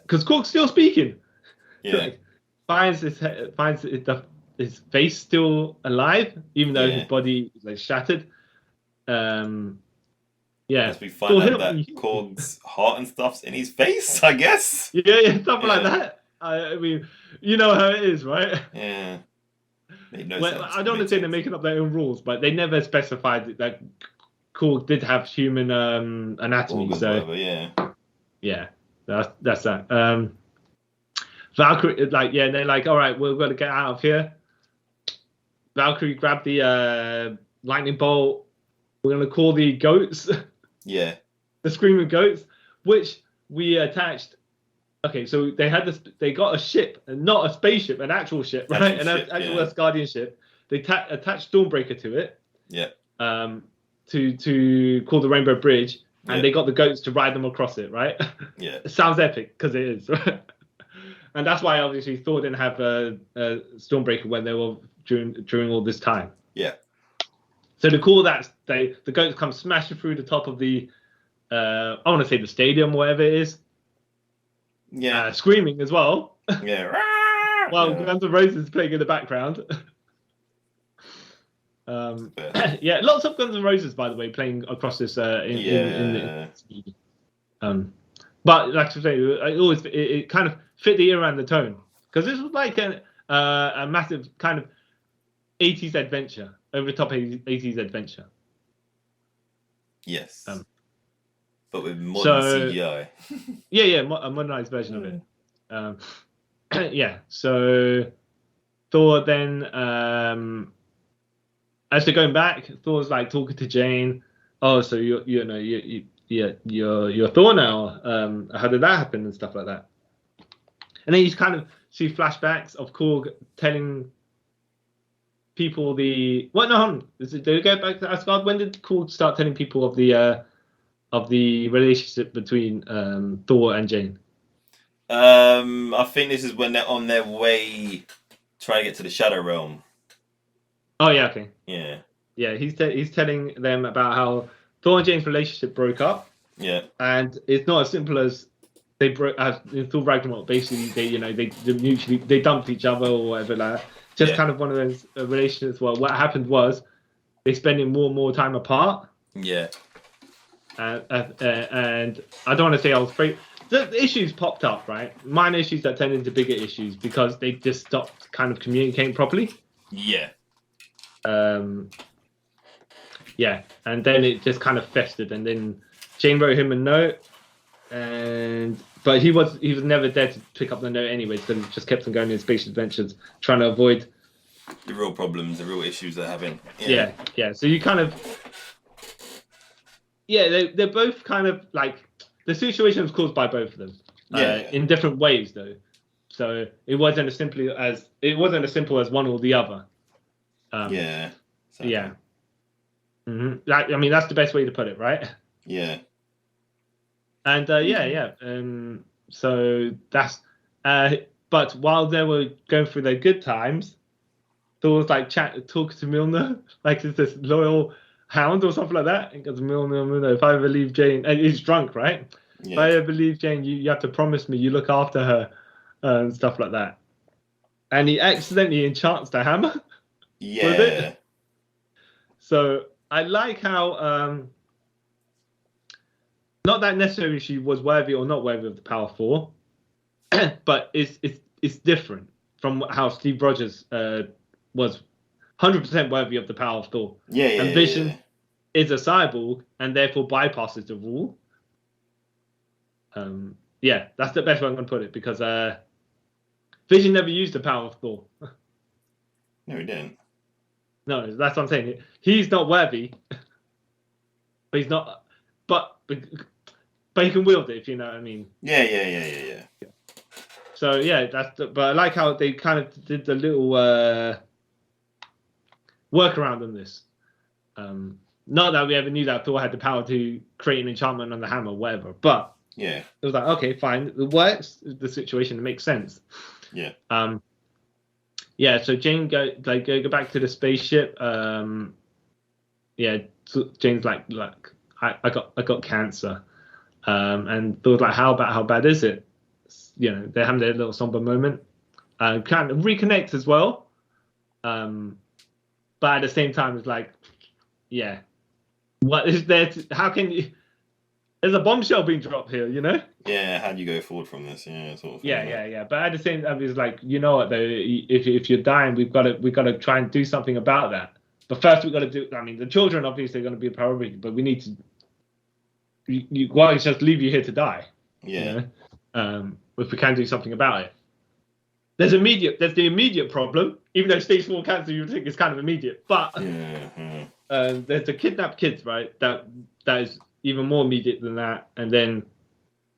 because Korg's still speaking. Yeah. Finds his face still alive, even though his body is shattered. Yeah. As we find out that Korg's heart and stuff's in his face, I guess. Yeah, something like that. I mean, you know how it is, right? Yeah. Well, I don't want to say they're making up their own rules, but they never specified that Korg did have human anatomy. Organs, so whatever, yeah, that's that. Valkyrie, they're like, all right, we're going to get out of here. Valkyrie grabbed the lightning bolt. We're going to call the goats. Yeah. The screaming goats, which we attached. Okay, so they got a ship, and not a spaceship, an actual ship, right? An actual Asgardian ship. They attached Stormbreaker to it. Yeah. To call the Rainbow Bridge, and they got the goats to ride them across it, right? Yeah. It sounds epic because it is, right? And that's why obviously Thor didn't have a Stormbreaker when they were during all this time. Yeah. So to call that, the goats come smashing through the top of the, I want to say the stadium, whatever it is. Yeah. Screaming as well. Yeah. Well, Guns N' Roses playing in the background. Yeah, lots of Guns N' Roses, by the way, playing across this. But like I say, it kind of fit the era and the tone, because this was like a massive kind of 80s adventure, over the top 80s adventure. Yes. But with modern CGI. A modernized version of it. Yeah. So Thor then, as they're going back, Thor's like talking to Jane. Oh, so you're Thor now. How did that happen and stuff like that? And then you kind of see flashbacks of Korg telling people did they go back to Asgard? When did Korg start telling people of the relationship between Thor and Jane? I think this is when they're on their way trying to get to the Shadow Realm. Oh yeah, okay. Yeah. Yeah, he's telling them about how Thor and Jane's relationship broke up. Yeah. And it's not as simple as they broke. In Thor Ragnarok, basically they dumped each other or whatever like that. Just kind of one of those relationships. Well, what happened was they spending more and more time apart. Yeah. And I don't want to say I was afraid. The issues popped up, right? Minor issues that turned into bigger issues because they just stopped kind of communicating properly. Yeah. Yeah, and then it just kind of festered, and then Jane wrote him a note, but he was never there to pick up the note anyway, so he just kept on going in space adventures, trying to avoid the real problems, the real issues they're having. Yeah. So you kind of, they're both kind of like the situation was caused by both of them. In different ways though, so it wasn't as simple as one or the other. Yeah. Mm-hmm. I mean, that's the best way to put it, right? Yeah. And so that's. But while they were going through their good times, Thor was like talking to Mjolnir, like it's this loyal hound or something like that. And goes, Mjolnir, if I ever leave Jane, and he's drunk, right? Yeah. If I ever leave Jane, you have to promise me you look after her, and stuff like that. And he accidentally enchants the hammer. Yeah. With it. So I like how, not that necessarily she was worthy or not worthy of the Power 4, but it's different from how Steve Rogers was 100% worthy of the Power of Thor. And Vision is a cyborg and therefore bypasses the rule. That's the best way I'm going to put it, because Vision never used the Power of Thor. No, he didn't. No, that's what I'm saying. He's not worthy, but he's not. But he can wield it, if you know what I mean. Yeah. So but I like how they kind of did the little workaround on this. Not that we ever knew that Thor had the power to create an enchantment on the hammer, or whatever. But it was like, okay, fine, it works. The situation, it makes sense. Yeah. So Jane go back to the spaceship. So Jane's like I got cancer, and Thor's like, how bad is it? They're having their little somber moment, kind of reconnect as well. But at the same time, it's like, what is there? How can you? there's a bombshell being dropped here, you know? Yeah, how do you go forward from this? Yeah, sort of. Yeah. But at the same time, it's like, you know what, though, if you're dying, we've got to try and do something about that. But first, we've got to do. I mean, the children obviously are going to be a priority, but we need to. Why just leave you here to die? Yeah. You know? If we can do something about it. There's the immediate problem, even though stage 4 cancer you think is kind of immediate, but there's the kidnapped kids, right? That is even more immediate than that, and then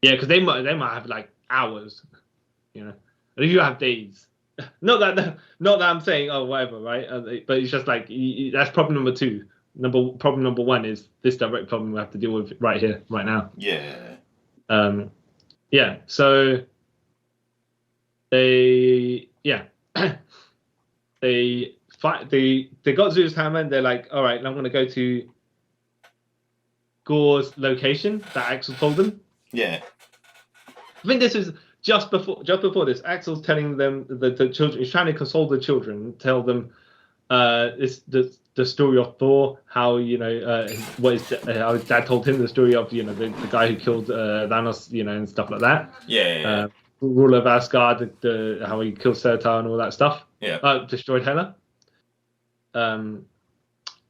because they might have like hours, you know, and if you have days, not that I'm saying whatever, right? But it's just like that's problem number 2. Problem number 1 is this direct problem we have to deal with right here, right now. Yeah. So they fight. They got Zeus' hammer, and they're like, all right, I'm going to go to Gore's location that Axel told them. Yeah. I think this is just before this. Axel's telling them the children. He's trying to console the children, tell them it's the story of Thor, how how his dad told him the story of the guy who killed Thanos, and stuff like that. Yeah. Ruler of Asgard, how he killed Surtur and all that stuff. Yeah. Destroyed Hela.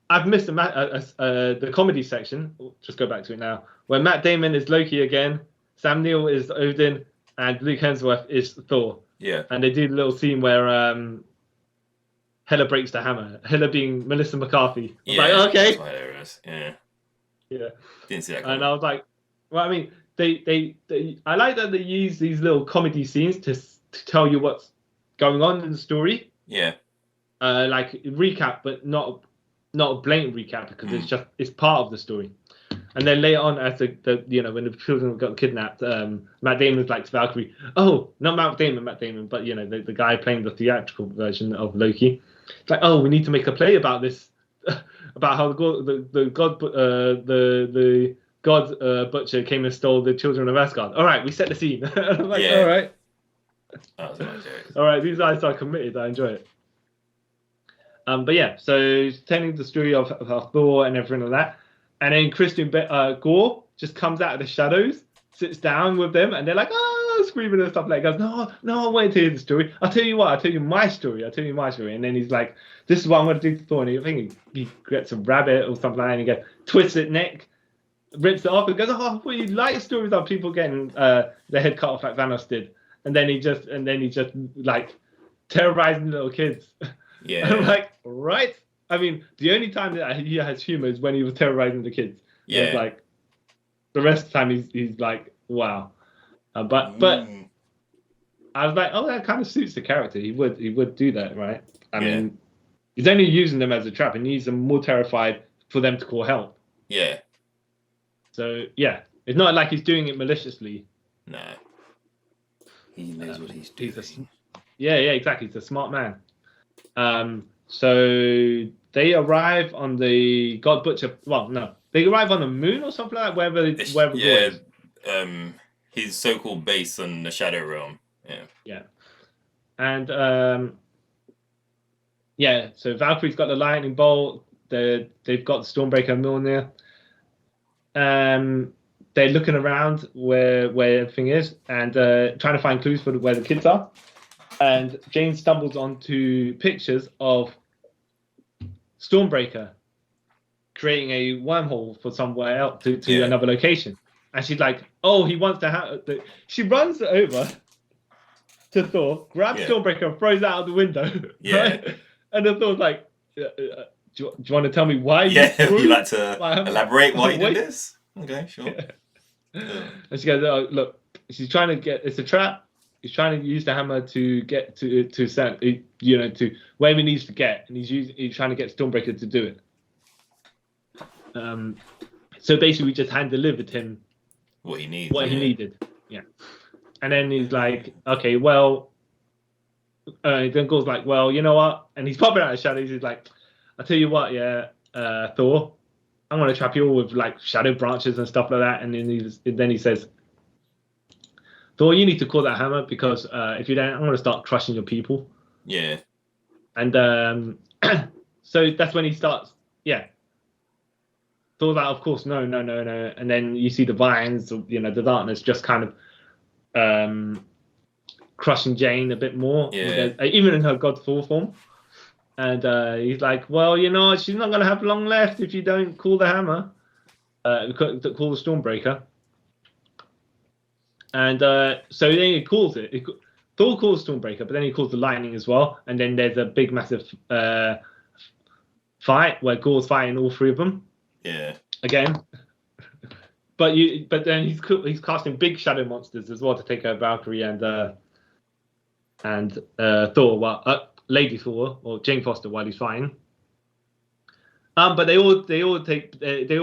I've missed the comedy section. Just go back to it now. Where Matt Damon is Loki again, Sam Neill is Odin, and Luke Hemsworth is Thor. Yeah. And they do a little scene where Hela breaks the hammer. Hela being Melissa McCarthy. Yeah. Like, okay. That's hilarious. Yeah. Yeah. Didn't see that coming. And I was like, well, I mean, they I like that they use these little comedy scenes to tell you what's going on in the story. Yeah. Like recap, but not a blatant recap because it's part of the story. And then later on, as when the children got kidnapped, Matt Damon's like to Valkyrie, oh, not Matt Damon, but the guy playing the theatrical version of Loki. It's like, oh, we need to make a play about this, about how the god butcher came and stole the children of Asgard. All right, we set the scene. I'm like, all right. That was nice. All right, these guys are committed. I enjoy it. But yeah, so telling the story of Thor and everything like that. And then Christian Gore just comes out of the shadows, sits down with them, and they're like, oh, screaming and stuff like that. Goes, no, I want to hear the story. I'll tell you what, I'll tell you my story. And then he's like, this is what I'm going to do to Thor. And I think he gets a rabbit or something like that, and he goes, twists its neck, rips it off, and goes, oh, well, you like stories of people getting their head cut off like Thanos did. And then he just like terrorizing little kids. Yeah. And I'm like, right? I mean, the only time that he has humor is when he was terrorizing the kids. Yeah. It's like the rest of the time he's like, wow. But I was like, oh, that kind of suits the character. He would do that, right? I mean, he's only using them as a trap, and he needs them more terrified for them to call help. Yeah. So yeah, it's not like he's doing it maliciously. No. He knows what he's doing. Yeah, exactly. He's a smart man. So they arrive on the God Butcher. Well, no, they arrive on the moon or something like that. Wherever. Yeah. His so-called base on the Shadow Realm. Yeah. Yeah. And so Valkyrie's got the lightning bolt. They've got the Stormbreaker Mjolnir. They're looking around where everything is and trying to find clues for where the kids are. And Jane stumbles onto pictures of Stormbreaker creating a wormhole for somewhere else to another location. And she's like, oh, he wants to have... She runs over to Thor, grabs Stormbreaker and throws it out of the window. Yeah. Right? And then Thor's like, do you want to tell me why you you like to elaborate why you did this? Okay, sure. Yeah. And she goes, oh, look, she's trying to get... It's a trap. He's trying to use the hammer to get to Sam, to where he needs to get, and he's trying to get Stormbreaker to do it. So basically, we just hand delivered him what he needs. What he needed, yeah. And then he's like, okay, well, then Gore's like, well, you know what? And he's popping out of shadows. He's like, I'll tell you what, Thor, I'm gonna trap you all with like shadow branches and stuff like that. And then he says, Thor, you need to call that hammer because if you don't, I'm going to start crushing your people. Yeah. And so that's when he starts. Yeah. Thor's like, of course, no. And then you see the vines, the darkness just kind of crushing Jane a bit more. Yeah. Even in her God Thor form. And he's like, well, she's not going to have long left if you don't call the hammer. Call the Stormbreaker. And so then he calls it. Thor calls Stormbreaker, but then he calls the lightning as well. And then there's a big, massive fight where Gorr's fighting all three of them. Yeah. Again. But then he's casting big shadow monsters as well to take out Valkyrie and Thor. Well, Lady Thor or Jane Foster while he's fighting. But they all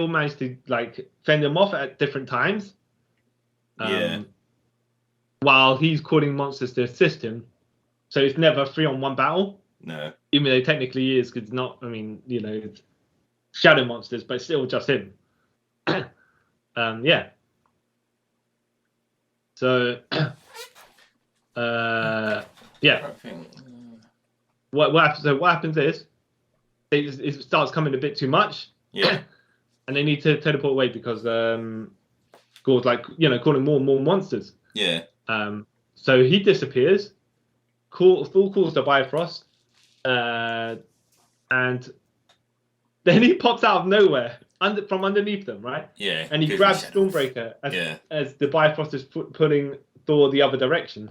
manage to like fend them off at different times. While he's calling monsters to assist him, so it's never a 3-on-1 battle. No. Even though technically it is, because it's not. I mean, it's shadow monsters, but it's still just him. Yeah. So, yeah. What happens is it starts coming a bit too much. Yeah. And they need to teleport away because Gorr's like calling more and more monsters. Yeah. So he disappears. Thor calls the Bifrost, and then he pops out of nowhere from underneath them, right? Yeah. And he grabs Stormbreaker as the Bifrost is pulling Thor the other direction.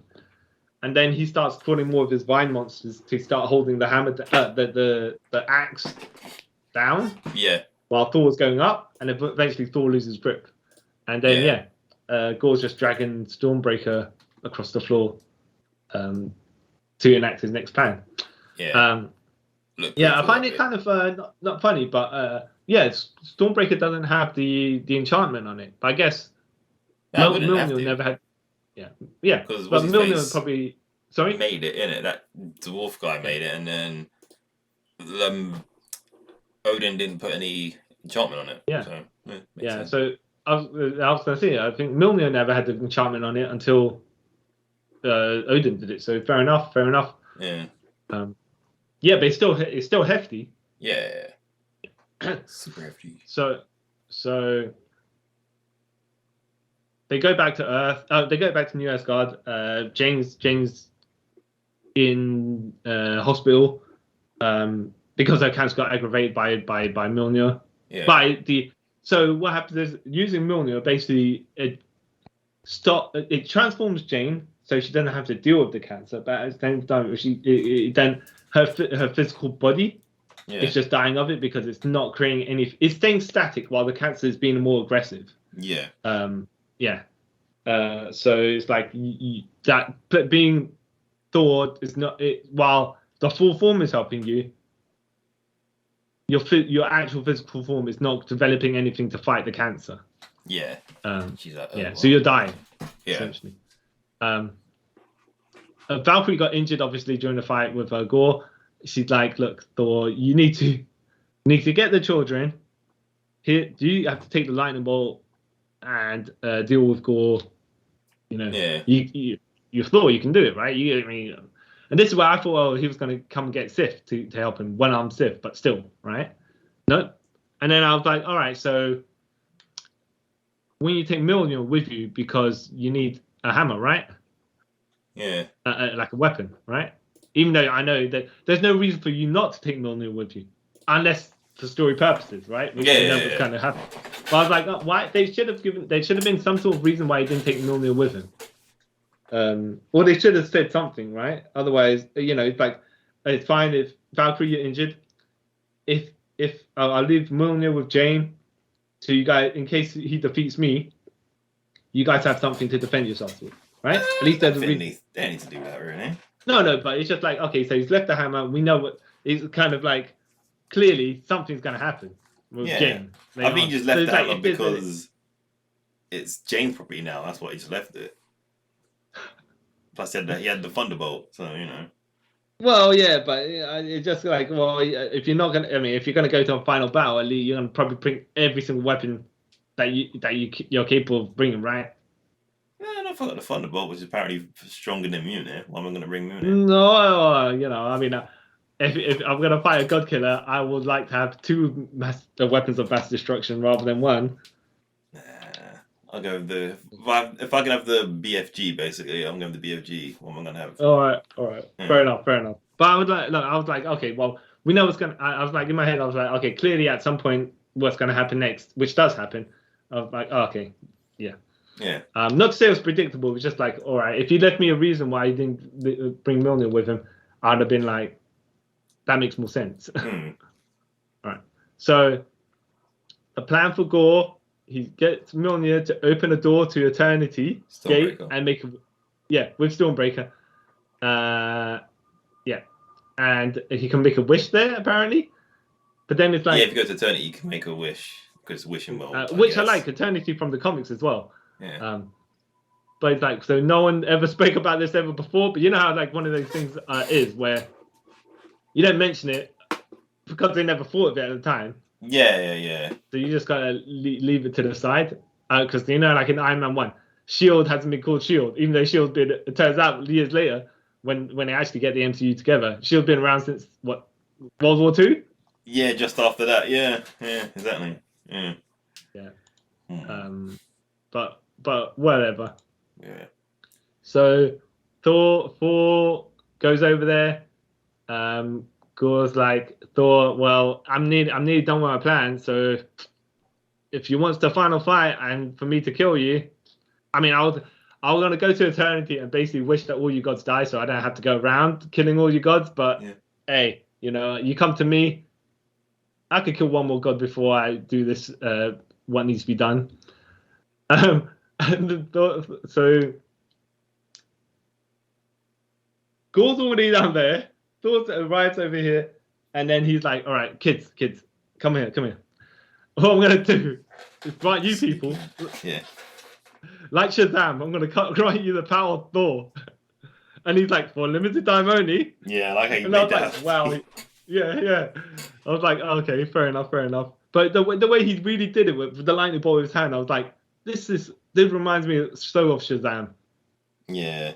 And then he starts calling more of his vine monsters to start holding the hammer, the axe down. Yeah. While Thor's going up, and eventually Thor loses grip. And then Gorr's just dragging Stormbreaker across the floor to enact his next plan. Yeah. I find it kind of not funny, but Stormbreaker doesn't have the enchantment on it. But I guess Mjolnir never had. Yeah. But Mjolnir probably made it in it. That dwarf guy made it, and then Odin didn't put any enchantment on it. Yeah. So, So I was going to say, I think Mjolnir never had the enchantment on it until Odin did it. So fair enough. Yeah. But it's still hefty. Yeah. Super hefty. So they go back to Earth. They go back to New Asgard. Jane's in hospital because her cancer got aggravated by Mjolnir. Yeah. So what happens is using Mjolnir basically it transforms Jane so she doesn't have to deal with the cancer, but at the same time then her physical body is just dying of it because it's not creating it's staying static while the cancer is being more aggressive. Yeah. So it's like being Thor is not while the full form is helping you. Your actual physical form is not developing anything to fight the cancer. Yeah. She's like, so you're dying. Yeah. Essentially. Valkyrie got injured obviously during the fight with Gorr. She's like, look, Thor, you need to get the children. Here, you have to take the lightning bolt and deal with Gorr. You're Thor, you can do it, right? And this is where I thought, he was going to come and get Sif to help him, one-armed Sif, but still, right? No. And then I was like, all right, so when you take Mjolnir with you because you need a hammer, right? Yeah. Like a weapon, right? Even though I know that there's no reason for you not to take Mjolnir with you, unless for story purposes, right? Which never kind of happened. But I was like, why? There should have been some sort of reason why he didn't take Mjolnir with him. Or they should have said something, right? Otherwise, it's like it's fine if Valkyrie you're injured. If I'll leave Mjolnir with Jane, so you guys, in case he defeats me, you guys have something to defend yourselves with, right? At least there's a reason. They need to do that, really. No, but it's just like, okay, so he's left the hammer. We know what it's kind of like. Clearly, something's going to happen with Jane. I think he just left the hammer because it's Jane's property now. That's why he just left it. Plus, he had the Thunderbolt, so Well, yeah, but it's just like, if you're not gonna, if you're gonna go to a final battle, you're gonna probably bring every single weapon that you're capable of bringing, right? Yeah, I forgot the Thunderbolt, which is apparently stronger than Mjolnir. Why am I gonna bring Mjolnir? No, if I'm gonna fight a god killer, I would like to have two weapons of mass destruction rather than one. I'll go with the if I can have the BFG. Basically, I'm going with the BFG. What am I gonna have? All right. Fair enough. But I was like, okay, well, we know what's gonna. I was like in my head, I was like, okay, clearly at some point, what's gonna happen next, which does happen. I was like, oh, okay, yeah. Yeah. Not to say it was predictable, it was just like, all right, if you left me a reason why you didn't bring Mjolnir with him, I'd have been like, that makes more sense. All right. So the plan for Gore, he gets Mjolnir to open a door to Eternity Gate and make with Stormbreaker. And he can make a wish there apparently. But then it's like if you go to Eternity, you can make a wish because wishing well. Which I like Eternity from the comics as well. Yeah. But it's like, so no one ever spoke about this ever before. But you know how like one of those things is where you don't mention it because they never thought of it at the time. Yeah. So you just gotta leave it to the side because you know, like in Iron Man 1, Shield hasn't been called Shield, even though Shield been. It turns out years later when they actually get the MCU together, Shield been around since what, World War II? Yeah, just after that. Yeah, exactly. Yeah. But whatever. Yeah. So Thor goes over there. Gore's like, Thor, well, I'm nearly done with my plan. So if you want the final fight and for me to kill you, I mean, I'm gonna go to Eternity and basically wish that all you gods die, so I don't have to go around killing all you gods. But hey, you know, you come to me, I could kill one more god before I do this. What needs to be done. So Gore's already down there. Thor arrives over here, and then he's like, "All right, kids, come here. What I'm gonna do is grant you people, like Shazam, I'm gonna grant you the power of Thor." And he's like, "For a limited time only." Yeah, I like how you and made I was that. like, "Wow, yeah." I was like, oh, "Okay, fair enough." But the way he really did it with the lightning bolt in his hand, I was like, "This reminds me so of Shazam." Yeah.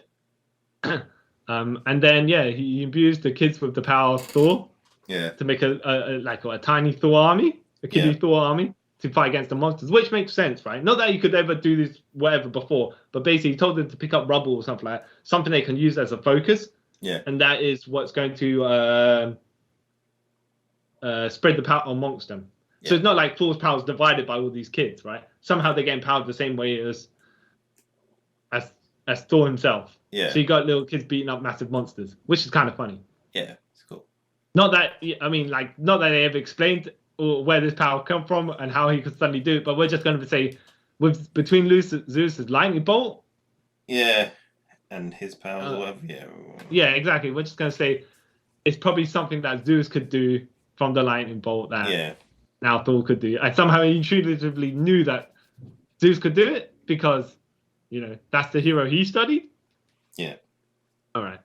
And then he imbues the kids with the power of Thor. Yeah. To make a tiny Thor army, a kiddie Thor army to fight against the monsters, which makes sense, right? Not that you could ever do this whatever before, but basically he told them to pick up rubble or something like that, something they can use as a focus. Yeah. And that is what's going to spread the power amongst them. Yeah. So it's not like Thor's power is divided by all these kids, right? Somehow they're getting powered the same way as Thor himself. Yeah. So you got little kids beating up massive monsters, which is kind of funny. Yeah, it's cool. Not that they ever explained where this power come from and how he could suddenly do it, but we're just going to say, between Zeus's lightning bolt, and his powers or whatever, yeah, exactly. We're just going to say it's probably something that Zeus could do from the lightning bolt that now Thor could do. And somehow he intuitively knew that Zeus could do it because, you know, that's the hero he studied. Yeah. All right,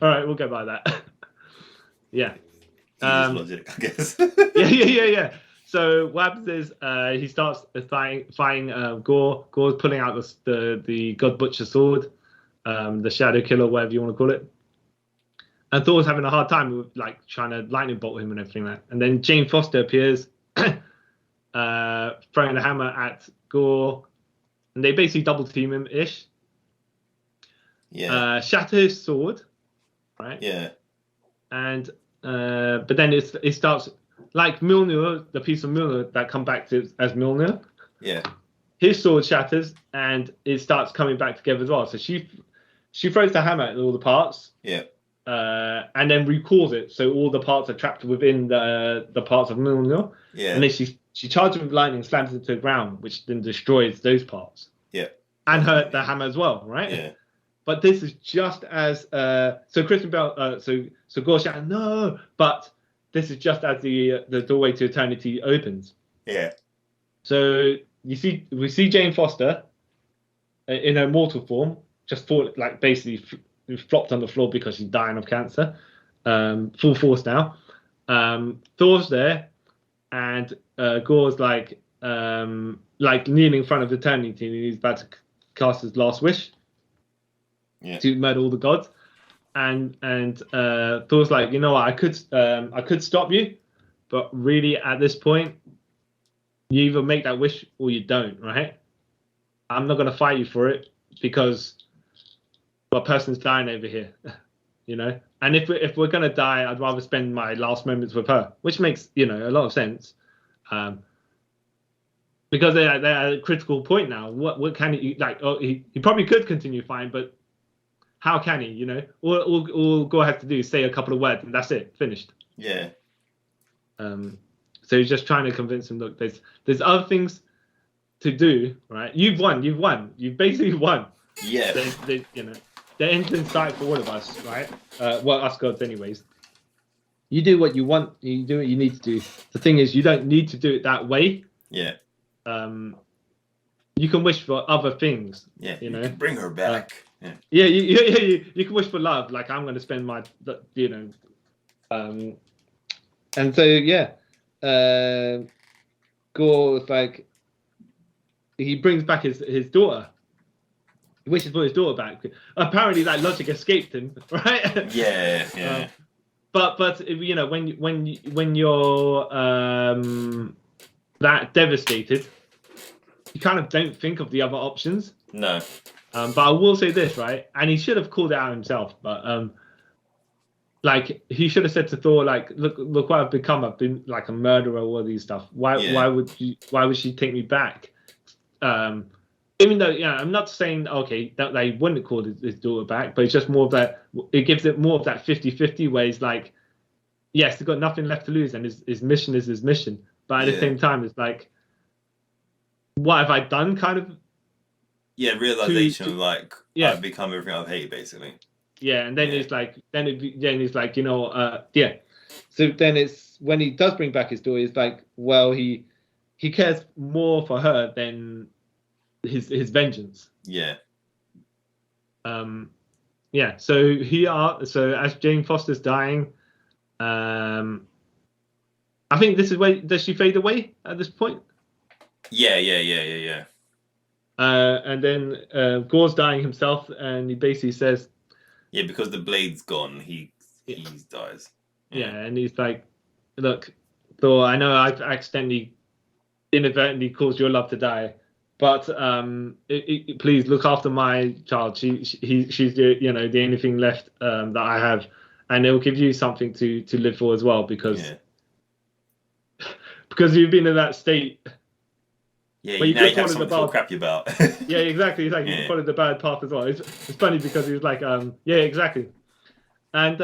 we'll get by that. Yeah. Logic, I guess. yeah. So what happens is he starts fighting Gore. Gore's pulling out the God Butcher sword, the Shadow Killer, whatever you want to call it. And Thor's having a hard time with like trying to lightning bolt him and everything like that. And then Jane Foster appears, throwing a hammer at Gore, and they basically double team him ish. Yeah. Shatter his sword, right? Yeah. And but then it starts like Mjolnir, the piece of Mjolnir that come back to as Mjolnir. Yeah. His sword shatters and it starts coming back together as well. So she throws the hammer at all the parts. Yeah. And then recalls it, so all the parts are trapped within the parts of Mjolnir. Yeah. And then she charges with lightning, slams it to the ground, which then destroys those parts. Yeah. And hurt the hammer as well, right? Yeah. But this is just as so Kristen Bell so Gore shouts no, but this is just as the doorway to Eternity opens. Yeah. So we see Jane Foster in her mortal form just basically flopped on the floor because she's dying of cancer, full force now. Thor's there, and Gore's like kneeling in front of Eternity, and he's about to cast his last wish. Yeah. To murder all the gods, Thor's like, you know what, I could stop you, but really at this point, you either make that wish or you don't, right? I'm not gonna fight you for it because a person's dying over here, you know. And if we're gonna die, I'd rather spend my last moments with her, which makes a lot of sense, because they're at a critical point now. What can he like? Oh, he probably could continue fine, but how can he? You know, all Gore has to do is say a couple of words, and that's it, finished. Yeah. So he's just trying to convince him. Look, there's other things to do, right? You've won. You've basically won. Yeah. The end's in sight for all of us, right? Well, us gods, anyways. You do what you want. You do what you need to do. The thing is, you don't need to do it that way. Yeah. You can wish for other things. Yeah. You know, can bring her back. Yeah. You can wish for love. Like, I'm going to spend my, and so Gore's like, he brings back his daughter. He wishes for his daughter back. Apparently, that logic escaped him, right? Yeah. But when you're that devastated, you kind of don't think of the other options. No. But I will say this, right? And he should have called it out himself. But like, he should have said to Thor, like, look what I've become. I've been like a murderer, all these stuff. Why would she take me back? Even though, I'm not saying, okay, that they wouldn't call his daughter back, but it's just more of that, it gives it more of that 50-50 where he's like, yes, he's got nothing left to lose, and his mission is his mission. But at the same time, it's like, what have I done, kind of? Yeah, realization of like, I've become everything I've hated, basically. Yeah, and then he's like, So then it's, when he does bring back his daughter, it's like, well, he cares more for her than his vengeance. Yeah. So as Jane Foster's dying, I think this is where, does she fade away at this point? Yeah. And then Gore's dying himself, and he basically says, yeah, because the blade's gone, he dies. Yeah, and he's like, look, Thor, I know I've accidentally, inadvertently caused your love to die, but please look after my child. She's the only thing left that I have, and it'll give you something to live for as well, because you've been in that state. Yeah, now you have something to feel crappy about. Yeah, exactly. He's like, you followed the bad path as well. It's funny because he was like, yeah, exactly. And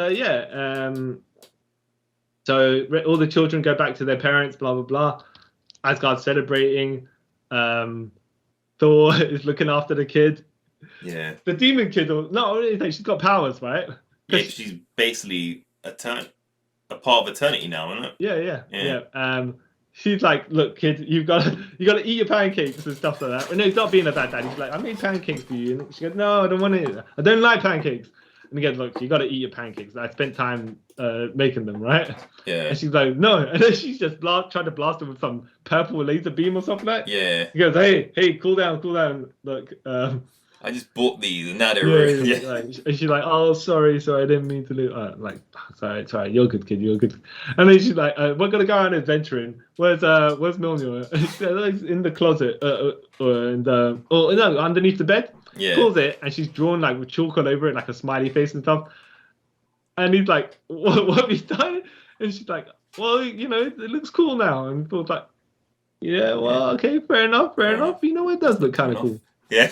so all the children go back to their parents, blah, blah, blah. Asgard's celebrating. Thor is looking after the kid. Yeah. The demon kid, she's got powers, right? Yeah, she's basically a part of eternity now, isn't it? Yeah. She's like, look, kid, you gotta eat your pancakes and stuff like that. And no, he's not being a bad dad. He's like, I made pancakes for you. And she goes, no, I don't want to. I don't like pancakes. And he goes, look, you gotta eat your pancakes. I spent time making them, right? Yeah. And she's like, no. And then she's just tried to blast him with some purple laser beam or something like that. Yeah. He goes, hey, cool down. Look, I just bought these and now they're ruined. Yeah. Like, and she's like, oh, sorry, I didn't mean to lose. Like, sorry, you're good, kid, you're good. And then she's like, we're gonna go out adventuring. Where's Mjolnir? He's in the closet, underneath the bed. Yeah. Pulls it, and she's drawn like with chalk all over it, like a smiley face and stuff. And he's like, what have you done? And she's like, well, it looks cool now. And Thor's like, yeah, well, okay, fair enough. It does look kind of cool. Yeah.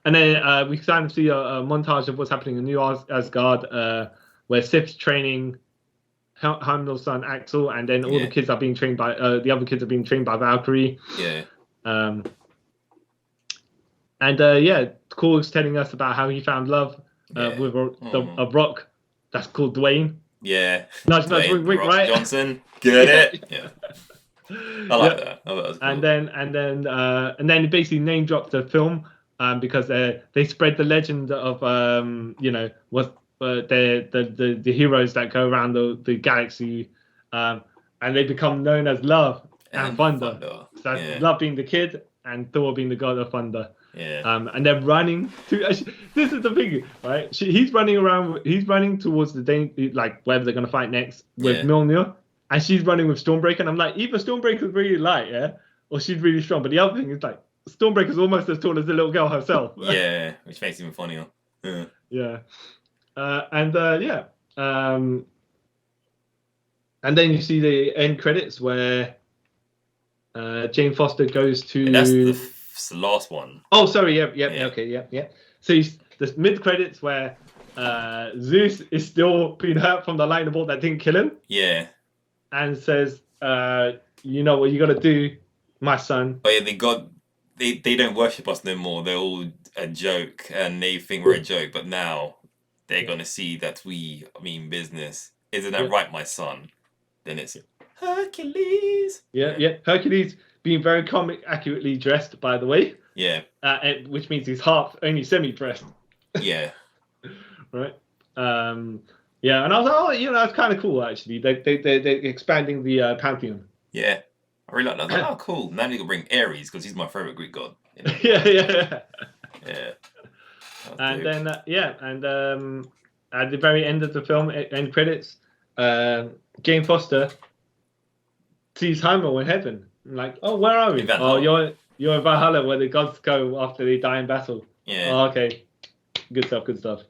And then we kind of see a montage of what's happening in New Asgard, where Sif's training Heimdall's son Axel, and then all the kids are being trained by the other kids are being trained by Valkyrie. Yeah. Korg's telling us about how he found love with a rock that's called Dwayne. Yeah. Nudge, wink, right? Johnson. Get it? Yeah. I like that. Oh, that was cool. And then he basically name dropped the film. Because they spread the legend of what the heroes that go around the galaxy, and they become known as Love and Thunder. So that's Love being the kid and Thor being the god of thunder. Yeah. And they're running to. This is the thing, right? He's running around. He's running towards like wherever they're gonna fight next with Mjolnir, and she's running with Stormbreaker. And I'm like, either Stormbreaker's really light, or she's really strong. But the other thing is like Stormbreaker's almost as tall as the little girl herself. Yeah, which makes it even funnier. Yeah. And then you see the end credits where Jane Foster goes to. And that's the last one. Oh, sorry. Okay. So the mid credits where Zeus is still being hurt from the lightning bolt that didn't kill him. Yeah. And says, "You know what you got to do, my son." But yeah, they don't worship us no more. They're all a joke, and they think we're a joke. But now they're gonna see that we mean business. Isn't that right, my son? Then it's Hercules. Yeah. Hercules being very comic accurately dressed, by the way. Yeah. Which means he's only semi-dressed. Yeah. Right. Yeah, and I was like, oh, that's kind of cool actually. They're expanding the pantheon. Yeah. I really like that. I was like, oh, cool. Now you can bring Ares because he's my favorite Greek god. Yeah. And then at the very end of the film, end credits, Jane Foster sees Homer in heaven. I'm like, oh, where are we? Oh, you're in Valhalla, where the gods go after they die in battle. Yeah. Oh, okay. Good stuff.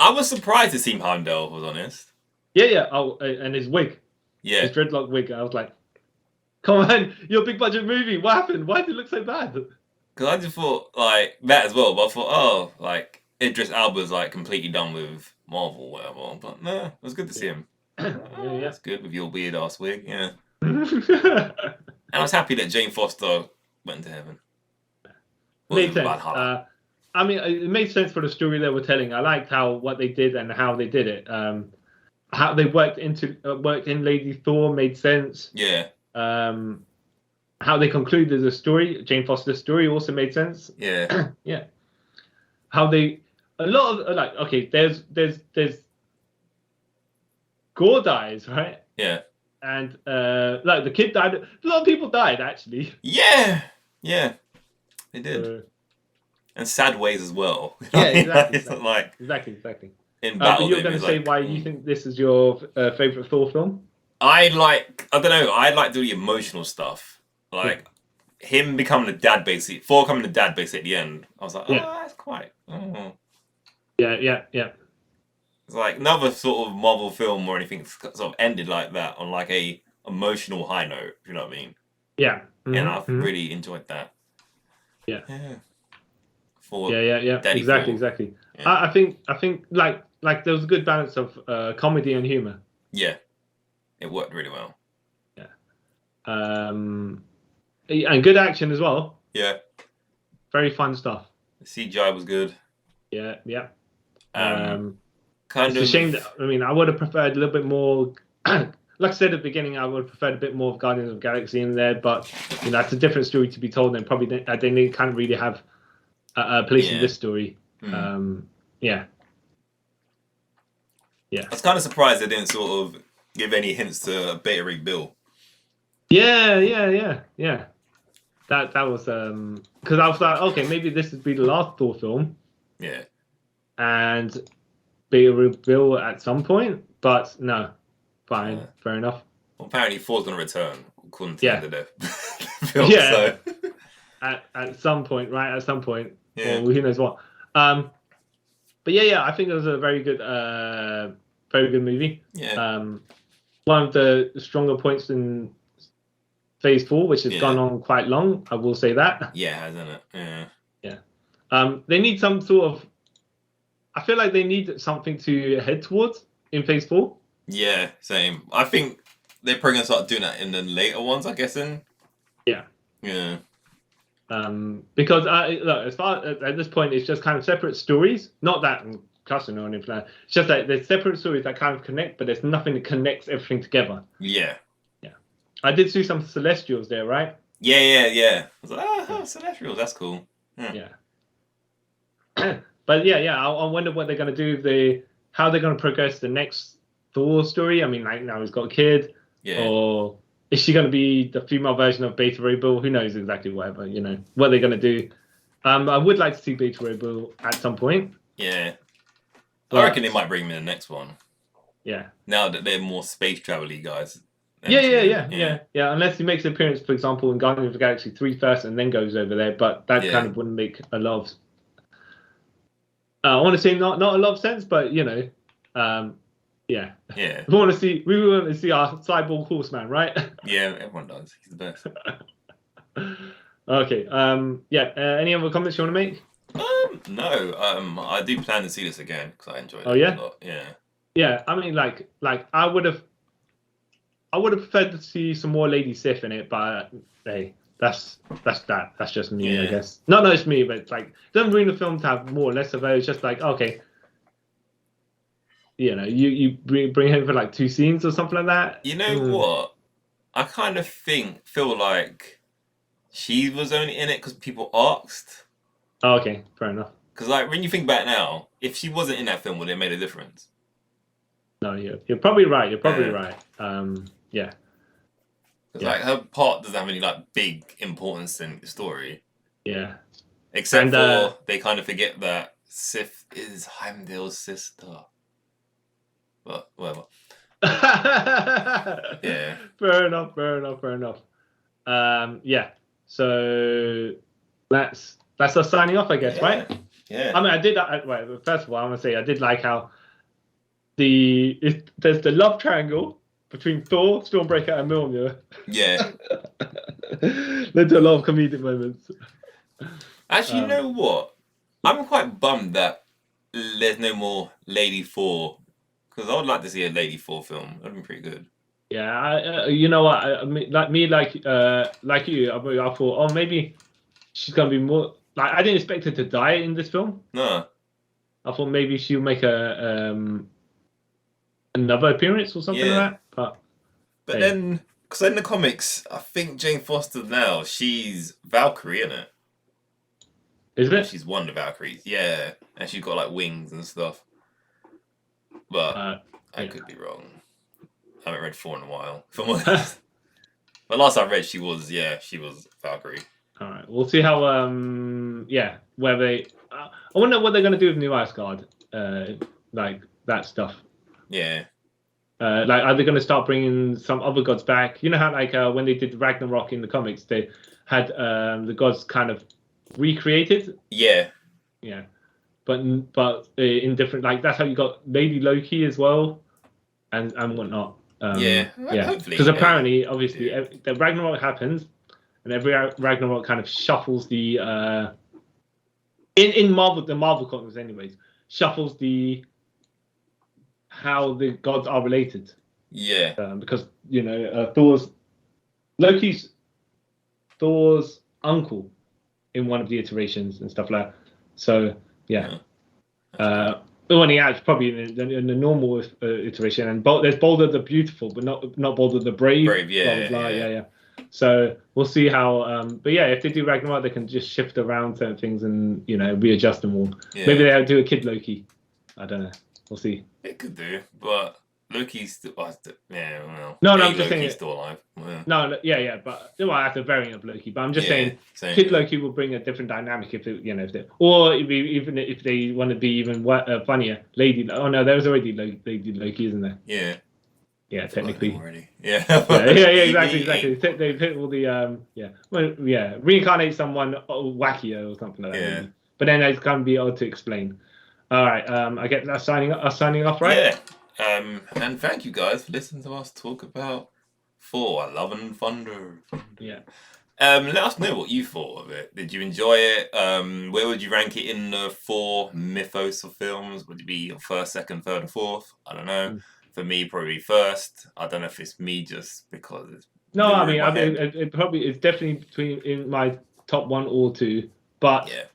I was surprised to see Heimdall, if I was honest. Yeah. Oh, and his wig. Yeah. His dreadlock wig. I was like, come on, you're a big budget movie. What happened? Why did it look so bad? Because I just thought, like, that as well. But I thought, oh, like, Idris Elba's, like, completely done with Marvel or whatever. But, no, it was good to see him. That's good with your weird-ass wig, yeah. And I was happy that Jane Foster went to heaven. Made sense. I mean, it made sense for the story they were telling. I liked what they did and how they did it. How they worked in Lady Thor made sense. Yeah. How they concluded the story, Jane Foster's story, also made sense. Yeah. Yeah. How they there's gore dies, right? Yeah. And the kid died. A lot of people died actually. Yeah. They did. And sad ways as well. Yeah, exactly. Exactly. In battle, but you're going to say why you think this is your favorite Thor film? I don't know. I like the emotional stuff, like him becoming a dad, basically. Thor becoming a dad, basically at the end. I was like, that's quite. Oh. Yeah. It's like another sort of Marvel film or anything sort of ended like that on like a emotional high note. If you know what I mean? Yeah. Mm-hmm. And I've really enjoyed that. Yeah. For Daddy exactly. Yeah. I think like there was a good balance of comedy and humor. Yeah. It worked really well. Yeah. And good action as well. Yeah. Very fun stuff. The CGI was good. Yeah. It's a shame that, I would have preferred a little bit more. Like I said at the beginning, I would have preferred a bit more of Guardians of the Galaxy in there, but it's a different story to be told, and probably they can't really have a place in this story. Yeah. I was kind of surprised they didn't sort of give any hints to Beta Ray Bill. Yeah. That was because I was like, okay, maybe this would be the last Thor film. Yeah. And Beta Ray Bill at some point, but no. Fine, fair enough. Well, apparently Thor's going to return, according to the end of the film. Yeah. So. At some point, right? At some point. Yeah. Or who knows what. But yeah, I think it was a very good movie. Yeah. One of the stronger points in Phase 4, which has gone on quite long, I will say that. Yeah, hasn't it? Yeah. They need some sort of... I feel like they need something to head towards in Phase 4. Yeah, same. I think they're probably going to start doing that in the later ones, I'm guessing. Yeah. Yeah. Because look, as far at this point, it's just kind of separate stories. Not that cussing or anything like that. It's just that there's separate stories that kind of connect, but there's nothing that connects everything together. Yeah. I did see some Celestials there, right? Yeah. I was like, Celestials, that's cool. Yeah. But I wonder what they're going to do. How they're going to progress the next Thor story. I mean, like now he's got a kid. Yeah. Or is she going to be the female version of Beta Ray Bill? Who knows exactly, whatever, what they're going to do. I would like to see Beta Ray Bill at some point. Yeah. I reckon they might bring him in the next one. Yeah. Now that they're more space travel-y guys. Yeah. Unless he makes an appearance, for example, in Guardians of the Galaxy 3 first and then goes over there, but that kind of wouldn't make a lot of... I want to say not a lot of sense, but, you know, yeah. We want to see our cyborg horseman, right? Yeah, everyone does. He's the best. Okay. Any other comments you want to make? No. I do plan to see this again because I enjoyed it a lot. Yeah. Yeah. I mean, like I would have preferred to see some more Lady Sif in it, but hey, that's that. That's just me, I guess. No, it's me, but it's like it doesn't bring the film to have more or less of it. It's just like, okay, you know, you bring him for like 2 scenes or something like that. You know what? I kind of feel like she was only in it because people asked. Oh, okay, fair enough. Because like when you think back now, if she wasn't in that film, would it have made a difference? No, you're probably right. Yeah. Like her part doesn't have any like big importance in the story. Yeah. Except for they kind of forget that Sif is Heimdall's sister. But whatever. Yeah. Fair enough. Yeah. So that's us signing off, I guess, right? Yeah. I mean, I did. First of all, I want to say I did like how there's the love triangle between Thor, Stormbreaker, and Mjolnir. Yeah. Led to a lot of comedic moments. Actually, you know what? I'm quite bummed that there's no more Lady Thor. Because I would like to see a Lady Thor film. That'd be pretty good. Yeah, you know what? I mean, like you, I thought, oh, maybe she's gonna be more. Like, I didn't expect her to die in this film. No. I thought maybe she'll make another appearance or something like that. But then, because in the comics, I think Jane Foster now, she's Valkyrie, isn't it? Is it? She's one of the Valkyries, yeah. And she's got like wings and stuff. But I could be wrong. I haven't read 4 in a while. If I'm honest. But last I read, she was Valkyrie. All right, we'll see how. Where they. I wonder what they're going to do with New Asgard, like that stuff. Yeah. Like, are they going to start bringing some other gods back? You know how, like, when they did Ragnarok in the comics, they had the gods kind of recreated. Yeah. Yeah. But in different, like, that's how you got Lady Loki as well, and whatnot. Hopefully. Because apparently, obviously, the Ragnarok happens, and every Ragnarok kind of shuffles the in Marvel, the Marvel comics, anyways, shuffles how the gods are related. Yeah. Because you know, Loki's uncle in one of the iterations and stuff like that. So yeah. When he acts probably in the normal iteration, and there's Balder the Beautiful, but not Balder the Brave. Yeah. So we'll see how. But yeah, if they do Ragnarok, they can just shift around certain things and readjust them all. Yeah. Maybe they'll do a Kid Loki. I don't know. We'll see. It could do, but Loki's still. Yeah, well. No, I'm just saying. Loki's still alive. Yeah. No, but well, I have the variant of Loki. But I'm just saying, Kid Loki will bring a different dynamic if even if they want to be even funnier. Lady. Oh no, there was already Lady Loki, isn't there? Yeah. Yeah, technically. Already. Yeah. Exactly. They put all the reincarnate someone wackier or something like that. Yeah. Maybe. But then it's going to be hard to explain. All right, I get that signing off, right? Yeah. And thank you guys for listening to us talk about Thor: Love and Thunder. Yeah. Let us know what you thought of it. Did you enjoy it? Where would you rank it in the Thor mythos of films? Would it be first, second, third, or fourth? I don't know. For me, probably first. I don't know if it's me just because it's. No, I mean, it's definitely in my top 1 or 2. But yeah.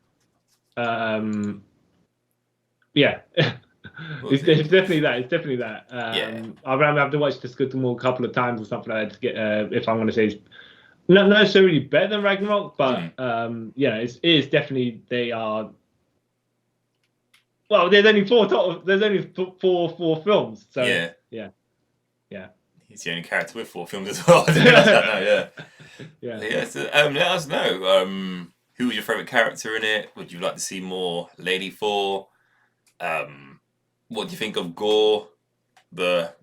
It's definitely that. I'll have to watch this more a couple of times or something like that to get if I'm going to say it's not necessarily better than Ragnarok, but it is definitely they are. Well, there's only 4 four films, so yeah. He's the only character with 4 films as well. So, let us know. Who was your favourite character in it? Would you like to see more Lady Thor? What do you think of Gore, the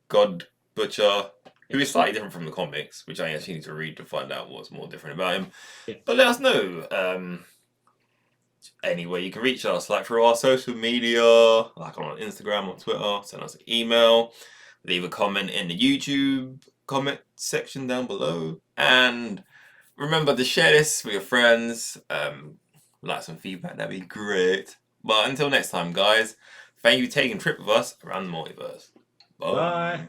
God Butcher, who is slightly different from the comics, which I actually need to read to find out what's more different about him. Yeah. But let us know. Anyway, you can reach us like through our social media, like on Instagram, on Twitter. Send us an email. Leave a comment in the YouTube comment section down below. And remember to share this with your friends. Like some feedback, that'd be great. But until next time, guys, thank you for taking a trip with us around the multiverse. Bye. Bye.